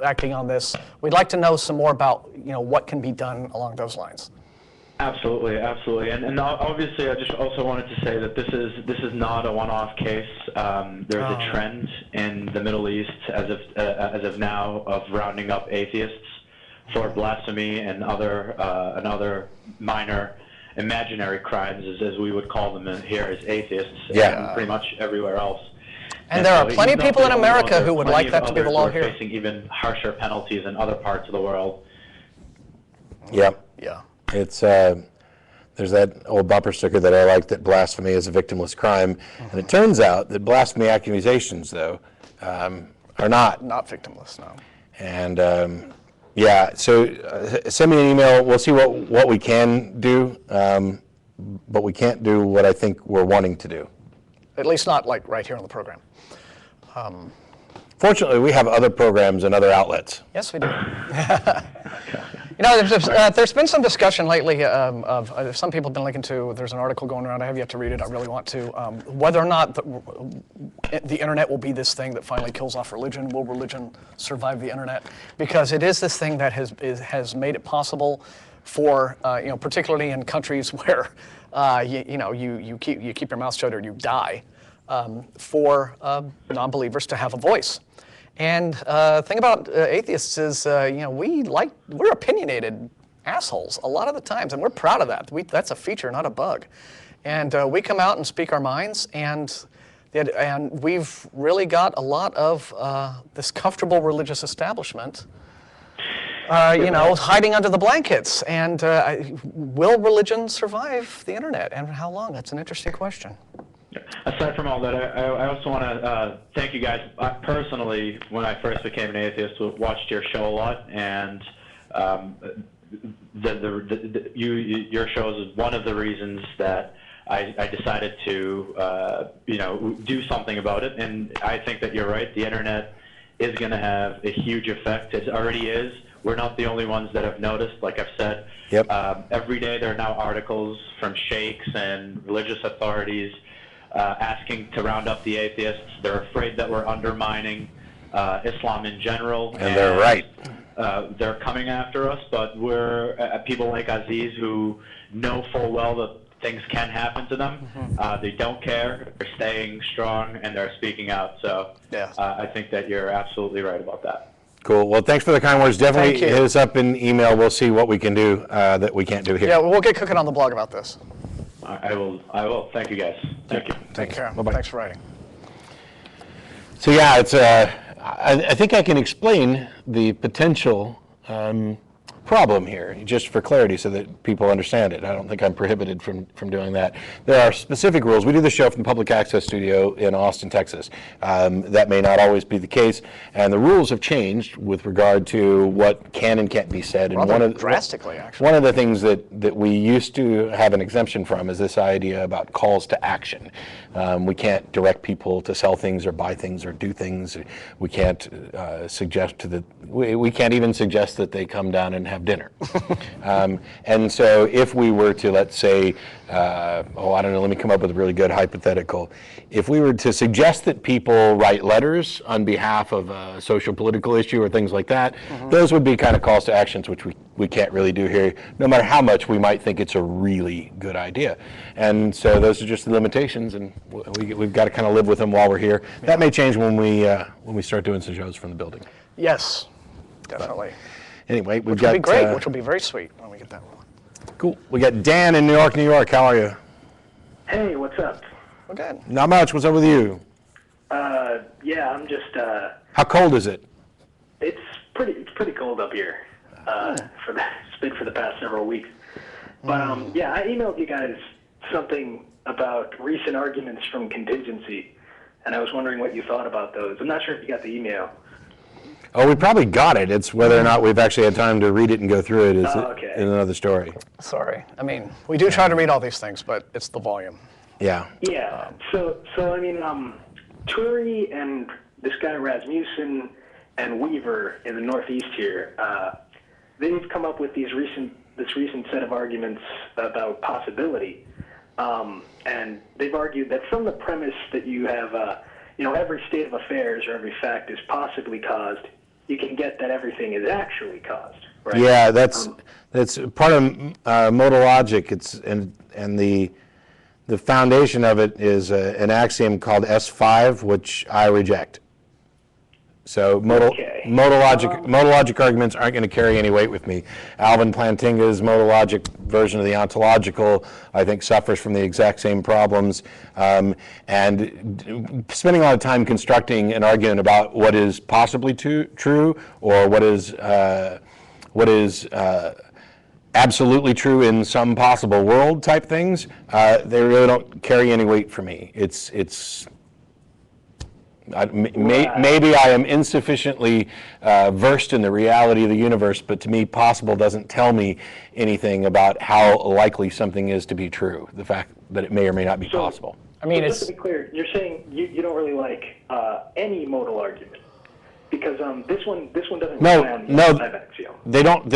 acting on this. We'd like to know some more about, what can be done along those lines. Absolutely, absolutely, and obviously, I just also wanted to say that this is not a one-off case. There's a trend in the Middle East as of now of rounding up atheists for blasphemy and other minor imaginary crimes, as we would call them here as atheists. Yeah. Pretty much everywhere else. And there are plenty of people in America who would like that to be the law here. Facing even harsher penalties in other parts of the world. Yeah. Yeah. It's there's that old bumper sticker that I like, that blasphemy is a victimless crime, and it turns out that blasphemy accusations, though, are not victimless. No. And yeah, so send me an email. We'll see what we can do, but we can't do what I think we're wanting to do. At least not like right here on the program. Fortunately, we have other programs and other outlets. Yes, we do. There's been some discussion lately of some people have been linking to, there's an article going around, I have yet to read it, I really want to, whether or not the internet will be this thing that finally kills off religion. Will religion survive the internet? Because it is this thing that has made it possible for, particularly in countries where, you keep your mouth shut or you die. for non-believers to have a voice. And the thing about atheists is, we're opinionated assholes a lot of the times, and we're proud of that. That's a feature, not a bug. And we come out and speak our minds, and we've really got a lot of this comfortable religious establishment, hiding under the blankets. And will religion survive the internet, and how long? That's an interesting question. Aside from all that, I also want to thank you guys. I personally, when I first became an atheist, watched your show a lot, and your show is one of the reasons that I decided to do something about it. And I think that you're right. The internet is going to have a huge effect. It already is. We're not the only ones that have noticed. Like I've said, every day there are now articles from sheikhs and religious authorities asking to round up the atheists. They're afraid that we're undermining Islam in general. And they're right. They're coming after us, but we're people like Aziz who know full well that things can happen to them. They don't care. They're staying strong, and they're speaking out. So I think that you're absolutely right about that. Cool. Well, thanks for the kind words. Definitely hit us up in email. We'll see what we can do that we can't do here. Yeah, we'll get cooking on the blog about this. I will. Thank you, guys. Thank you. Take care. Bye-bye. Thanks for writing. So yeah, it's I think I can explain the potential problem here, just for clarity so that people understand it. I don't think I'm prohibited from doing that. There are specific rules. We do the show from the Public Access Studio in Austin, Texas. That may not always be the case, and the rules have changed with regard to what can and can't be said. And drastically, actually. One of the things that we used to have an exemption from is this idea about calls to action. We can't direct people to sell things or buy things or do things. We can't we can't even suggest that they come down and have dinner. And so if we were to, let's say, I don't know, let me come up with a really good hypothetical. If we were to suggest that people write letters on behalf of a social political issue or things like that, those would be kind of calls to actions, which we can't really do here, no matter how much we might think it's a really good idea. And so those are just the limitations, and we've got to kind of live with them while we're here. That may change when we start doing some shows from the building. Yes, definitely. Anyway, which will be great, which will be very sweet when we get that rolling. Cool. We got Dan in New York, New York. How are you? Hey, what's up? We're good. Not much. What's up with you? Yeah, I'm just. How cold is it? It's pretty cold up here. It's been for the past several weeks. But yeah, I emailed you guys something about recent arguments from contingency, and I was wondering what you thought about those. I'm not sure if you got the email. Oh, we probably got it. It's whether or not we've actually had time to read it and go through it is another story. Sorry. I mean, we do try to read all these things, but it's the volume. Yeah. Yeah. So I mean, Turi and this guy Rasmussen and Weaver in the Northeast here, they've come up with this recent set of arguments about possibility, and they've argued that from the premise that you have, every state of affairs or every fact is possibly caused, you can get that everything is actually caused. Right? Yeah, that's part of modal logic. And the foundation of it is an axiom called S5, which I reject. So modal logic arguments aren't going to carry any weight with me. Alvin Plantinga's modal logic version of the ontological, I think, suffers from the exact same problems. And spending a lot of time constructing an argument about what is possibly true or what is absolutely true in some possible world type things, they really don't carry any weight for me. Maybe I am insufficiently versed in the reality of the universe, but to me, possible doesn't tell me anything about how likely something is to be true, the fact that it may or may not be possible. I mean, just to be clear, you're saying you don't really like any modal argument, because this one doesn't rely on the S5 axiom. They don't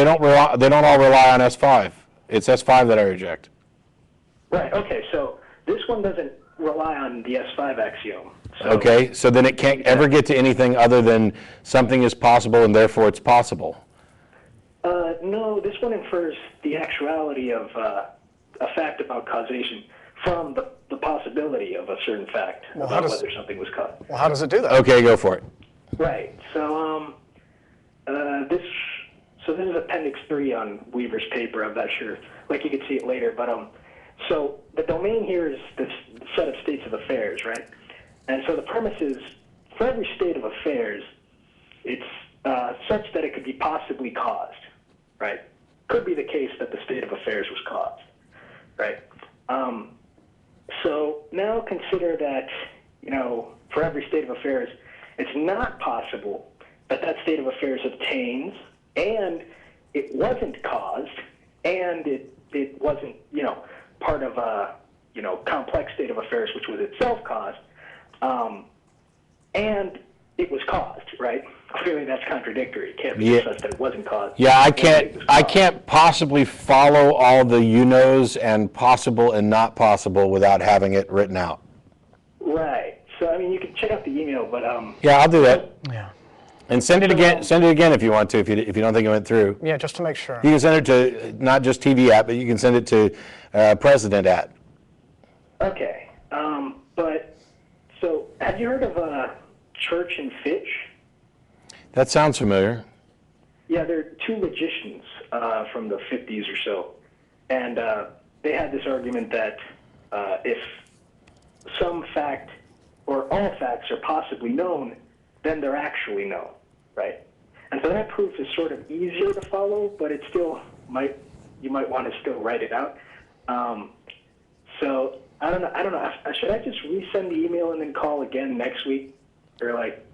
all rely on S5. It's S5 that I reject. Right, okay, so this one doesn't rely on the S5 axiom. So, okay, so then it can't ever get to anything other than something is possible and therefore it's possible. No, this one infers the actuality of a fact about causation from the possibility of a certain fact about whether something was caused. Well, how does it do that? Okay, go for it. Right. So this is Appendix 3 on Weaver's paper. I'm not sure. Like, you can see it later, but so the domain here is the set of states of affairs, right? And so the premise is, for every state of affairs, it's such that it could be possibly caused, right? Could be the case that the state of affairs was caused, right? So now consider that, for every state of affairs, it's not possible that that state of affairs obtains, and it wasn't caused, and it wasn't, part of a, complex state of affairs which was itself caused, and it was caused, right? Clearly that's contradictory. It can't be such that it wasn't caused. Yeah, I can't possibly follow all the you-knows and possible and not possible without having it written out. Right. So, I mean, you can check out the email, but... Yeah, I'll do that. Yeah. And send it again if you want to, if you don't think it went through. Yeah, just to make sure. You can send it to not just TV at, but you can send it to president at. Okay. But, so, have you heard of Church and Fitch? That sounds familiar. Yeah, they're two magicians from the 50s or so. And they had this argument that if some fact or all facts are possibly known, then they're actually known, right? And so that proof is sort of easier to follow, but it still you might want to still write it out. So I don't know. Should I just resend the email and then call again next week, or like?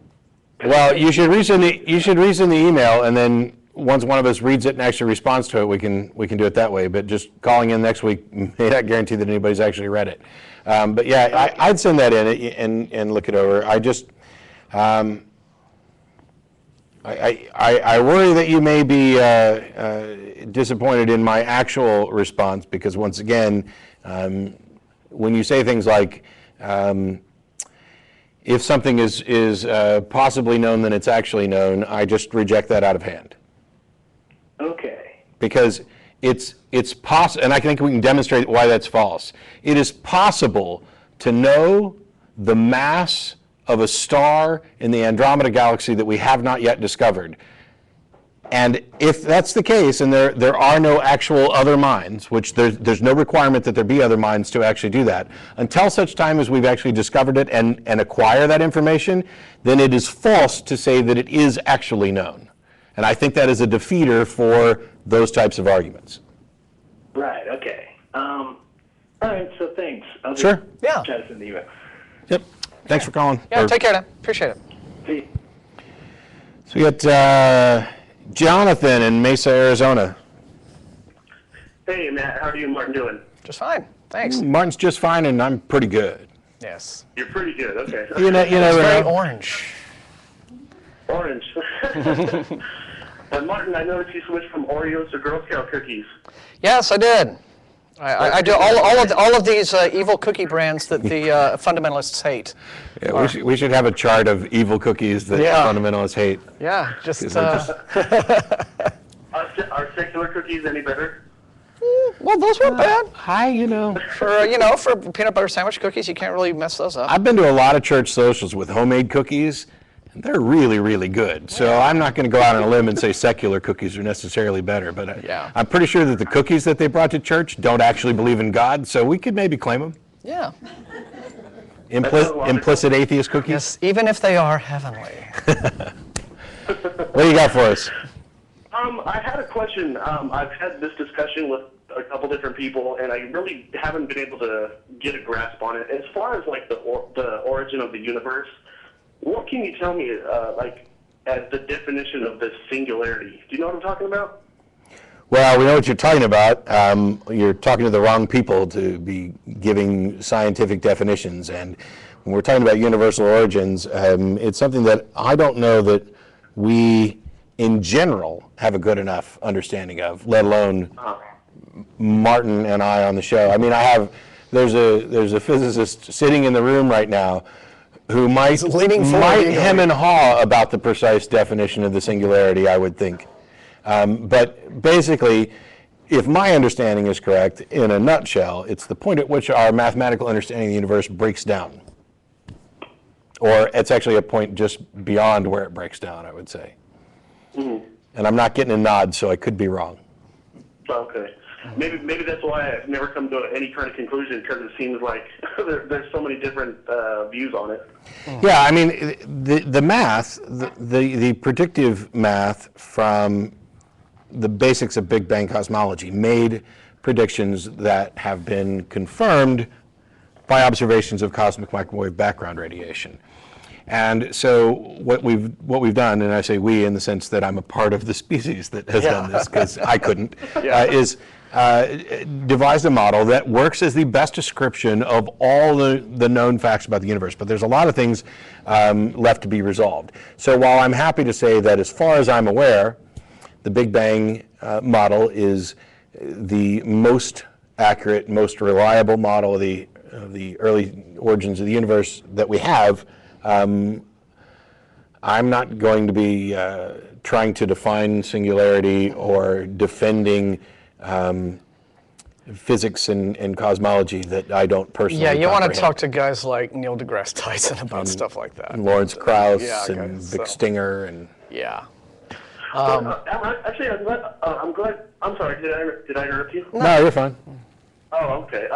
Well, you should resend the email, and then once one of us reads it and actually responds to it, we can do it that way. But just calling in next week may not guarantee that anybody's actually read it. But yeah, I'd send that in and look it over. I just I worry that you may be disappointed in my actual response, because once again, when you say things like, if something is possibly known, then it's actually known, I just reject that out of hand. Okay. Because it's possible, and I think we can demonstrate why that's false. It is possible to know the mass of a star in the Andromeda galaxy that we have not yet discovered. And if that's the case, and there are no actual other minds, which there's no requirement that there be other minds to actually do that, until such time as we've actually discovered it and acquire that information, then it is false to say that it is actually known. And I think that is a defeater for those types of arguments. Right, okay. All right, so thanks. I'll just Sure. Yeah. chat us in the email. Yep. Thanks for calling. Yeah, take care, Dan. Appreciate it. See. So we got Jonathan in Mesa, Arizona. Hey, Matt, how are you and Martin doing? Just fine. Thanks. Martin's just fine, and I'm pretty good. Yes. You're pretty good, okay. You never It's very know. orange. Orange. Martin, I noticed you switched from Oreos to Girl Scout cookies. Yes, I did. I do all of these evil cookie brands that the fundamentalists hate. Yeah, we should have a chart of evil cookies that fundamentalists hate. Yeah, just. Are secular cookies any better? Well, those weren't bad. For For peanut butter sandwich cookies, you can't really mess those up. I've been to a lot of church socials with homemade cookies, and they're really, really good. So I'm not going to go out on a limb and say secular cookies are necessarily better, but I'm pretty sure that the cookies that they brought to church don't actually believe in God, so we could maybe claim them. Yeah. Implicit atheist cookies? Yes, even if they are heavenly. What do you got for us? I had a question. I've had this discussion with a couple different people, and I really haven't been able to get a grasp on it. As far as like the origin of the universe, what can you tell me, as the definition of this singularity? Do you know what I'm talking about? Well, we know what you're talking about. You're talking to the wrong people to be giving scientific definitions. And when we're talking about universal origins, it's something that I don't know that we, in general, have a good enough understanding of, let alone Martin and I on the show. I mean, there's a physicist sitting in the room right now who might hem and haw about the precise definition of the singularity, I would think. But basically, if my understanding is correct, in a nutshell, it's the point at which our mathematical understanding of the universe breaks down. Or it's actually a point just beyond where it breaks down, I would say. Mm-hmm. And I'm not getting a nod, so I could be wrong. Okay. Maybe that's why I've never come to any kind of conclusion, because it seems like there's so many different views on it. Yeah, I mean, the math, the predictive math from the basics of Big Bang cosmology made predictions that have been confirmed by observations of cosmic microwave background radiation. And so what we've done, and I say we in the sense that I'm a part of the species that has done this, because I couldn't, is devised a model that works as the best description of all the known facts about the universe. But there's a lot of things left to be resolved. So while I'm happy to say that as far as I'm aware, the Big Bang model is the most accurate, most reliable model of the early origins of the universe that we have, I'm not going to be trying to define singularity or defending physics and cosmology that I don't personally Yeah, you want to comprehend. talk to guys like Neil deGrasse Tyson about stuff like that. And Lawrence Krauss Yeah, okay, and so- Vic Stinger and Yeah. Actually, I'm glad. I'm sorry. Did I interrupt you? no, you're fine. Oh, okay.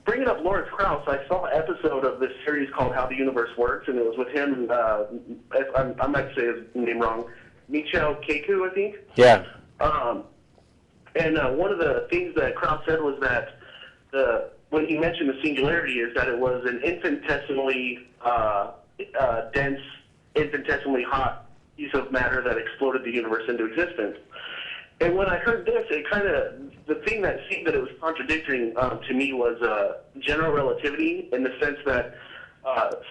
Bringing up Lawrence Krauss, I saw an episode of this series called How the Universe Works, and it was with him and I might say his name wrong, Michio Kaku, I think. Yeah. And one of the things that Krauss said was that when he mentioned the singularity is that it was an infinitesimally dense, infinitesimally hot piece of matter that exploded the universe into existence. And when I heard this, it kind of, the thing that seemed that it was contradicting to me was general relativity, in the sense that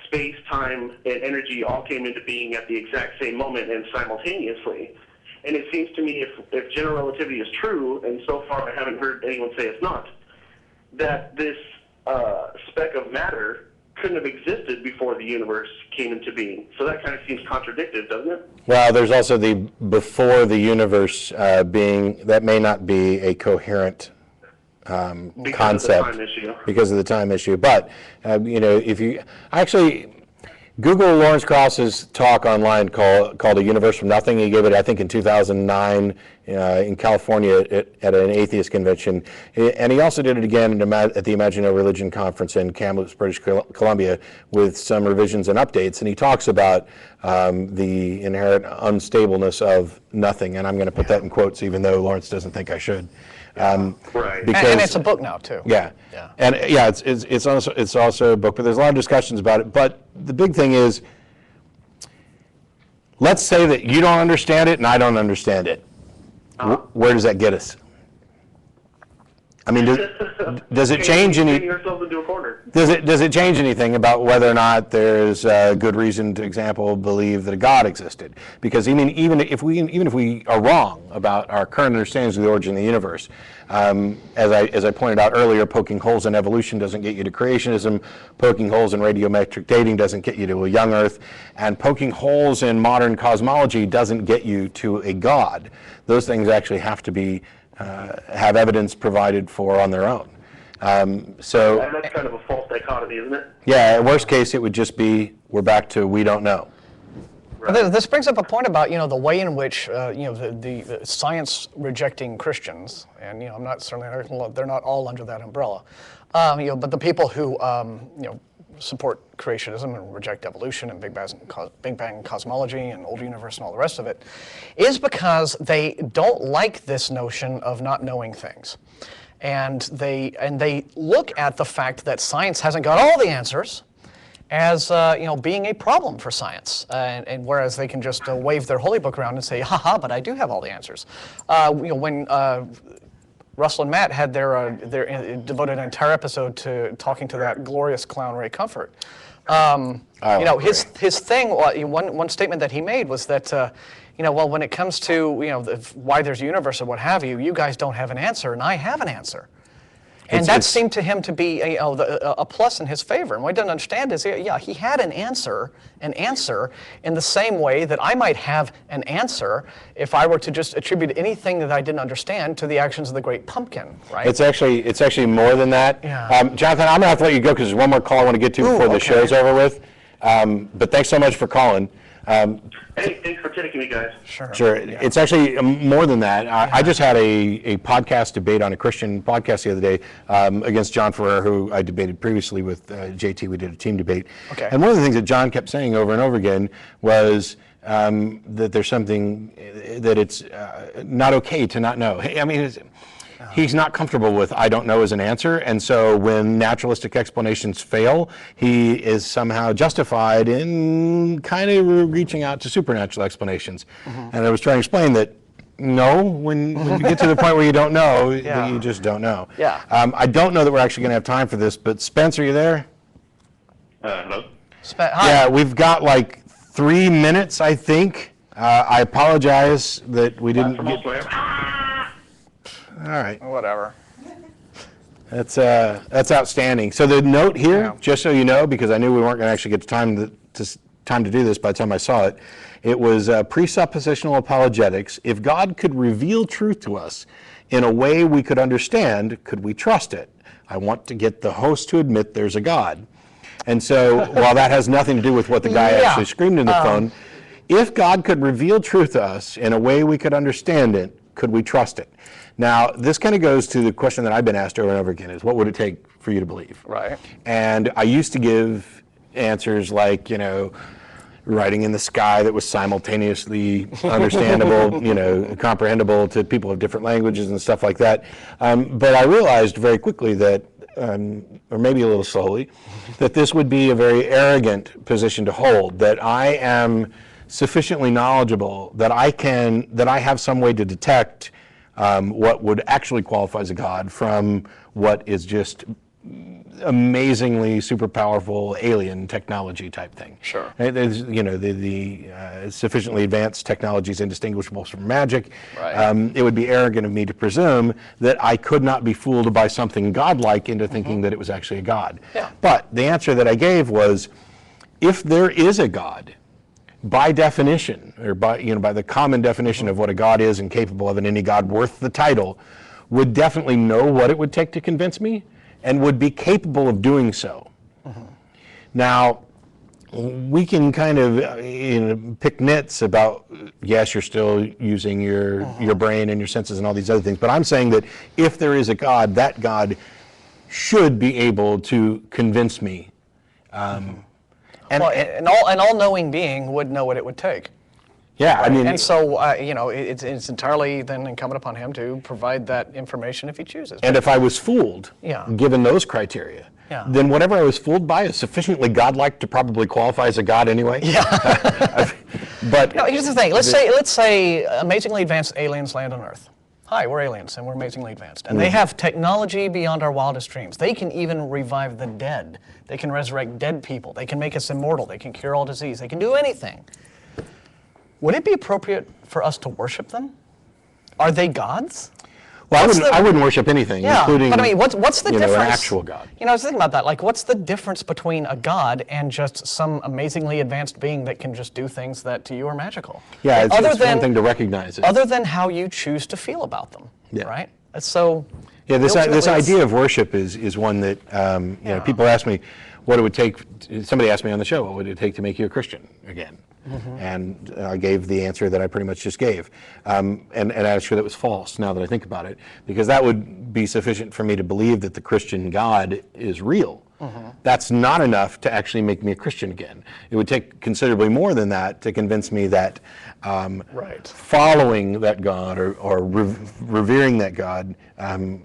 space, time, and energy all came into being at the exact same moment and simultaneously. And it seems to me if general relativity is true, and so far I haven't heard anyone say it's not, that this speck of matter couldn't have existed before the universe came into being. So that kind of seems contradictive, doesn't it? Well, there's also the before the universe being, that may not be a coherent concept of the time issue. because of the time issue. But, if you actually Google Lawrence Krauss's talk online called A Universe from Nothing. He gave it, I think, in 2009 in California at an atheist convention. And he also did it again at the Imagine No Religion conference in Kamloops, British Columbia, with some revisions and updates. And he talks about the inherent unstableness of nothing. And I'm going to put that in quotes, even though Lawrence doesn't think I should. Right. Because, and it's a book now too. Yeah. Yeah. And yeah, it's also a book, but there's a lot of discussions about it. But the big thing is, let's say that you don't understand it and I don't understand it. Where does that get us? I mean, does it change any? Painting ourselves into a corner. Does it change anything about whether or not there's good reason to, example, believe that a God existed? Because even if we are wrong about our current understandings of the origin of the universe, as I pointed out earlier, poking holes in evolution doesn't get you to creationism. Poking holes in radiometric dating doesn't get you to a young Earth, and poking holes in modern cosmology doesn't get you to a God. Those things actually have to be have evidence provided for on their own. So And that's kind of a false dichotomy, isn't it? yeah, at worst case, it would just be we're back to we don't know. Right. This brings up a point about the way in which the science rejecting Christians, and I'm not certainly they're not all under that umbrella, but the people who support creationism and reject evolution and Big Bang cosmology and old universe and all the rest of it, is because they don't like this notion of not knowing things. And they look at the fact that science hasn't got all the answers as being a problem for science, and whereas they can just wave their holy book around and say, "Haha, but I do have all the answers." When Russell and Matt had their devoted an entire episode to talking to that glorious clown Ray Comfort. His thing, one statement that he made was that, well, when it comes to why there's a universe or what have you, you guys don't have an answer, and I have an answer. And that seemed to him to be a plus in his favor. And what I didn't understand is, he had an answer in the same way that I might have an answer if I were to just attribute anything that I didn't understand to the actions of the Great Pumpkin, right? It's actually more than that. Yeah. Jonathan, I'm gonna have to let you go because there's one more call I want to get to before the show's over with. But thanks so much for calling. Hey, thanks for taking me, guys. Sure. Yeah. It's actually more than that. I just had a podcast debate on a Christian podcast the other day against John Ferrer, who I debated previously with JT. We did a team debate. Okay. And one of the things that John kept saying over and over again was that there's something that it's not okay to not know. I mean, he's not comfortable with I don't know as an answer, and so when naturalistic explanations fail, he is somehow justified in kind of reaching out to supernatural explanations. And I was trying to explain that no, when you get to the point where you don't know, you just don't know. Yeah. I don't know that we're actually going to have time for this, but Spence, are you there? Hello? Hi. Yeah, we've got like 3 minutes, I think. I apologize that we didn't get... All right. Whatever. That's outstanding. So the note here, just so you know, because I knew we weren't going to actually get time to do this by the time I saw it, it was presuppositional apologetics. If God could reveal truth to us in a way we could understand, could we trust it? I want to get the host to admit there's a God. And so while that has nothing to do with what the guy actually screamed in the phone, if God could reveal truth to us in a way we could understand it, could we trust it? Now, this kind of goes to the question that I've been asked over and over again is, what would it take for you to believe? Right. And I used to give answers like, writing in the sky that was simultaneously understandable, comprehensible to people of different languages and stuff like that. But I realized very quickly that, or maybe a little slowly, that this would be a very arrogant position to hold, that I am sufficiently knowledgeable that I have some way to detect what would actually qualify as a God from what is just amazingly super powerful alien technology type thing. Sure. There's, the sufficiently advanced technologies indistinguishable from magic. Right. It would be arrogant of me to presume that I could not be fooled by something godlike into thinking that it was actually a God. Yeah. But the answer that I gave was, if there is a God, by definition, or by the common definition of what a God is and capable of, and any God worth the title, would definitely know what it would take to convince me, and would be capable of doing so. Now, we can kind of pick nits about, yes, you're still using your brain and your senses and all these other things, but I'm saying that if there is a God, that God should be able to convince me. An all-knowing being would know what it would take. Yeah, I mean, and so it's entirely then incumbent upon him to provide that information if he chooses. And if I was fooled, given those criteria, then whatever I was fooled by is sufficiently godlike to probably qualify as a god anyway. Yeah. But here's the thing. Let's say amazingly advanced aliens land on Earth. Hi, we're aliens, and we're amazingly advanced. And they have technology beyond our wildest dreams. They can even revive the dead. They can resurrect dead people. They can make us immortal. They can cure all disease. They can do anything. Would it be appropriate for us to worship them? Are they gods? Well, I wouldn't worship anything, including but I mean, what's the difference? An actual God. I was thinking about that. Like, what's the difference between a god and just some amazingly advanced being that can just do things that to you are magical? Yeah, it's one thing to recognize it. Other than how you choose to feel about them, right? So. Yeah, this idea of worship is one that people ask me what it would take. Somebody asked me on the show, what would it take to make you a Christian again? And I gave the answer that I pretty much just gave. And I'm sure that was false now that I think about it, because that would be sufficient for me to believe that the Christian God is real. That's not enough to actually make me a Christian again. It would take considerably more than that to convince me that following that God or revering that God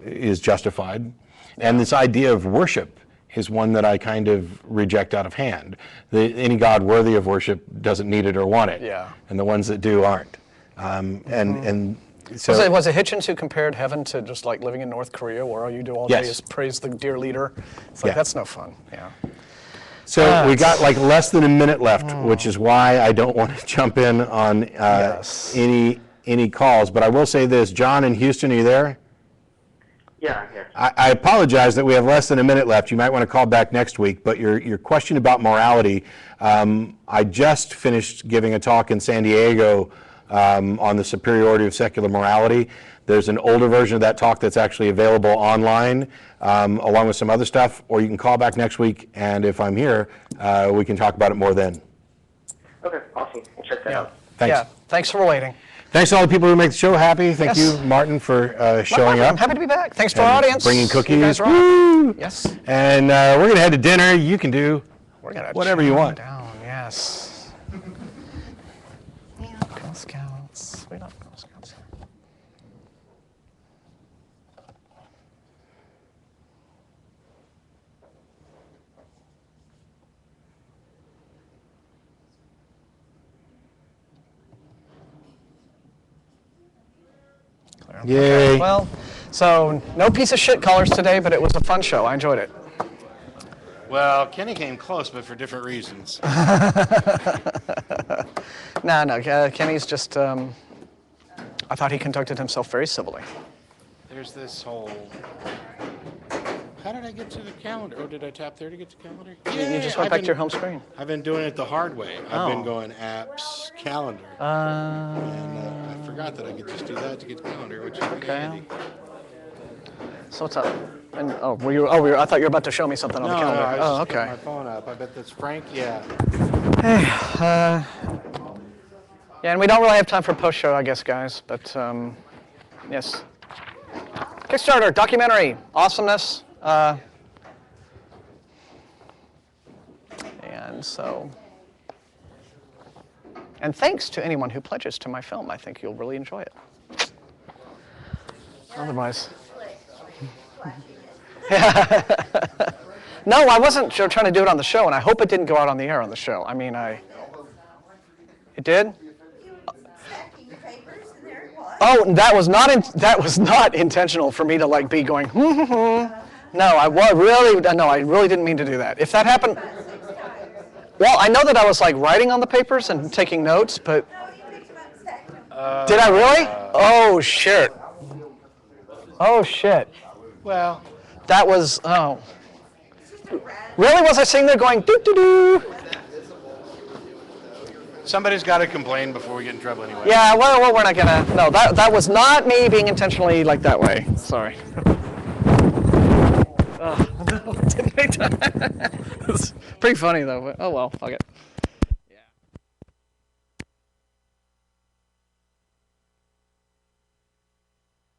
is justified. And this idea of worship is one that I kind of reject out of hand. Any God worthy of worship doesn't need it or want it. Yeah. And the ones that do aren't. And so was it Hitchens who compared heaven to just like living in North Korea, where all you do all day is praise the dear leader? It's like, that's no fun. Yeah. So we got like less than a minute left, which is why I don't want to jump in on any calls. But I will say this, John in Houston, are you there? Yeah, yeah. I apologize that we have less than a minute left. You might want to call back next week, but your question about morality, I just finished giving a talk in San Diego on the superiority of secular morality. There's an older version of that talk that's actually available online, along with some other stuff, or you can call back next week, and if I'm here, we can talk about it more then. Okay, awesome. We'll check that out. Thanks. Yeah, thanks for waiting. Thanks to all the people who make the show happy. Thank Yes. you, Martin, for showing I'm up. happy to be back. Thanks to our and audience. bringing You cookies. guys rock. Woo! Yes. And we're going to head to dinner. You can do We're gonna whatever you chow want. down. Yes. Girl Scouts. We love Girl Scouts. Yay. Well, so no piece of shit colors today, but it was a fun show. I enjoyed it. Well, Kenny came close, but for different reasons. No, Kenny's just, I thought he conducted himself very civilly. There's this whole... How did I get to the calendar? Oh, did I tap there to get to calendar? You just went back to your home screen. I've been doing it the hard way. I've been going apps, calendar. And I forgot that I could just do that to get to calendar, which is pretty handy. So what's up? And I thought you were about to show me something on the calendar. I was Oh, just okay. putting my phone up. I bet that's Frank. Yeah. Yeah, and we don't really have time for post-show, I guess, guys. But yes, Kickstarter documentary, awesomeness, and thanks to anyone who pledges to my film. I think you'll really enjoy it. Otherwise. No, I wasn't trying to do it on the show, and I hope it didn't go out on the air on the show. I mean, it did? Oh, that was not intentional for me to like be going. No, I really didn't mean to do that. If that happened, well, I know that I was like writing on the papers and taking notes, but did I really? Oh shit. Oh shit. Well, that was Really? Was I sitting there going doo doo doo? somebody's got to complain before we get in trouble anyway. Yeah, well, we're not gonna. No, that was not me being intentionally like that way. Sorry. Oh, no, didn't make time. It's pretty funny though. But, oh well, fuck it.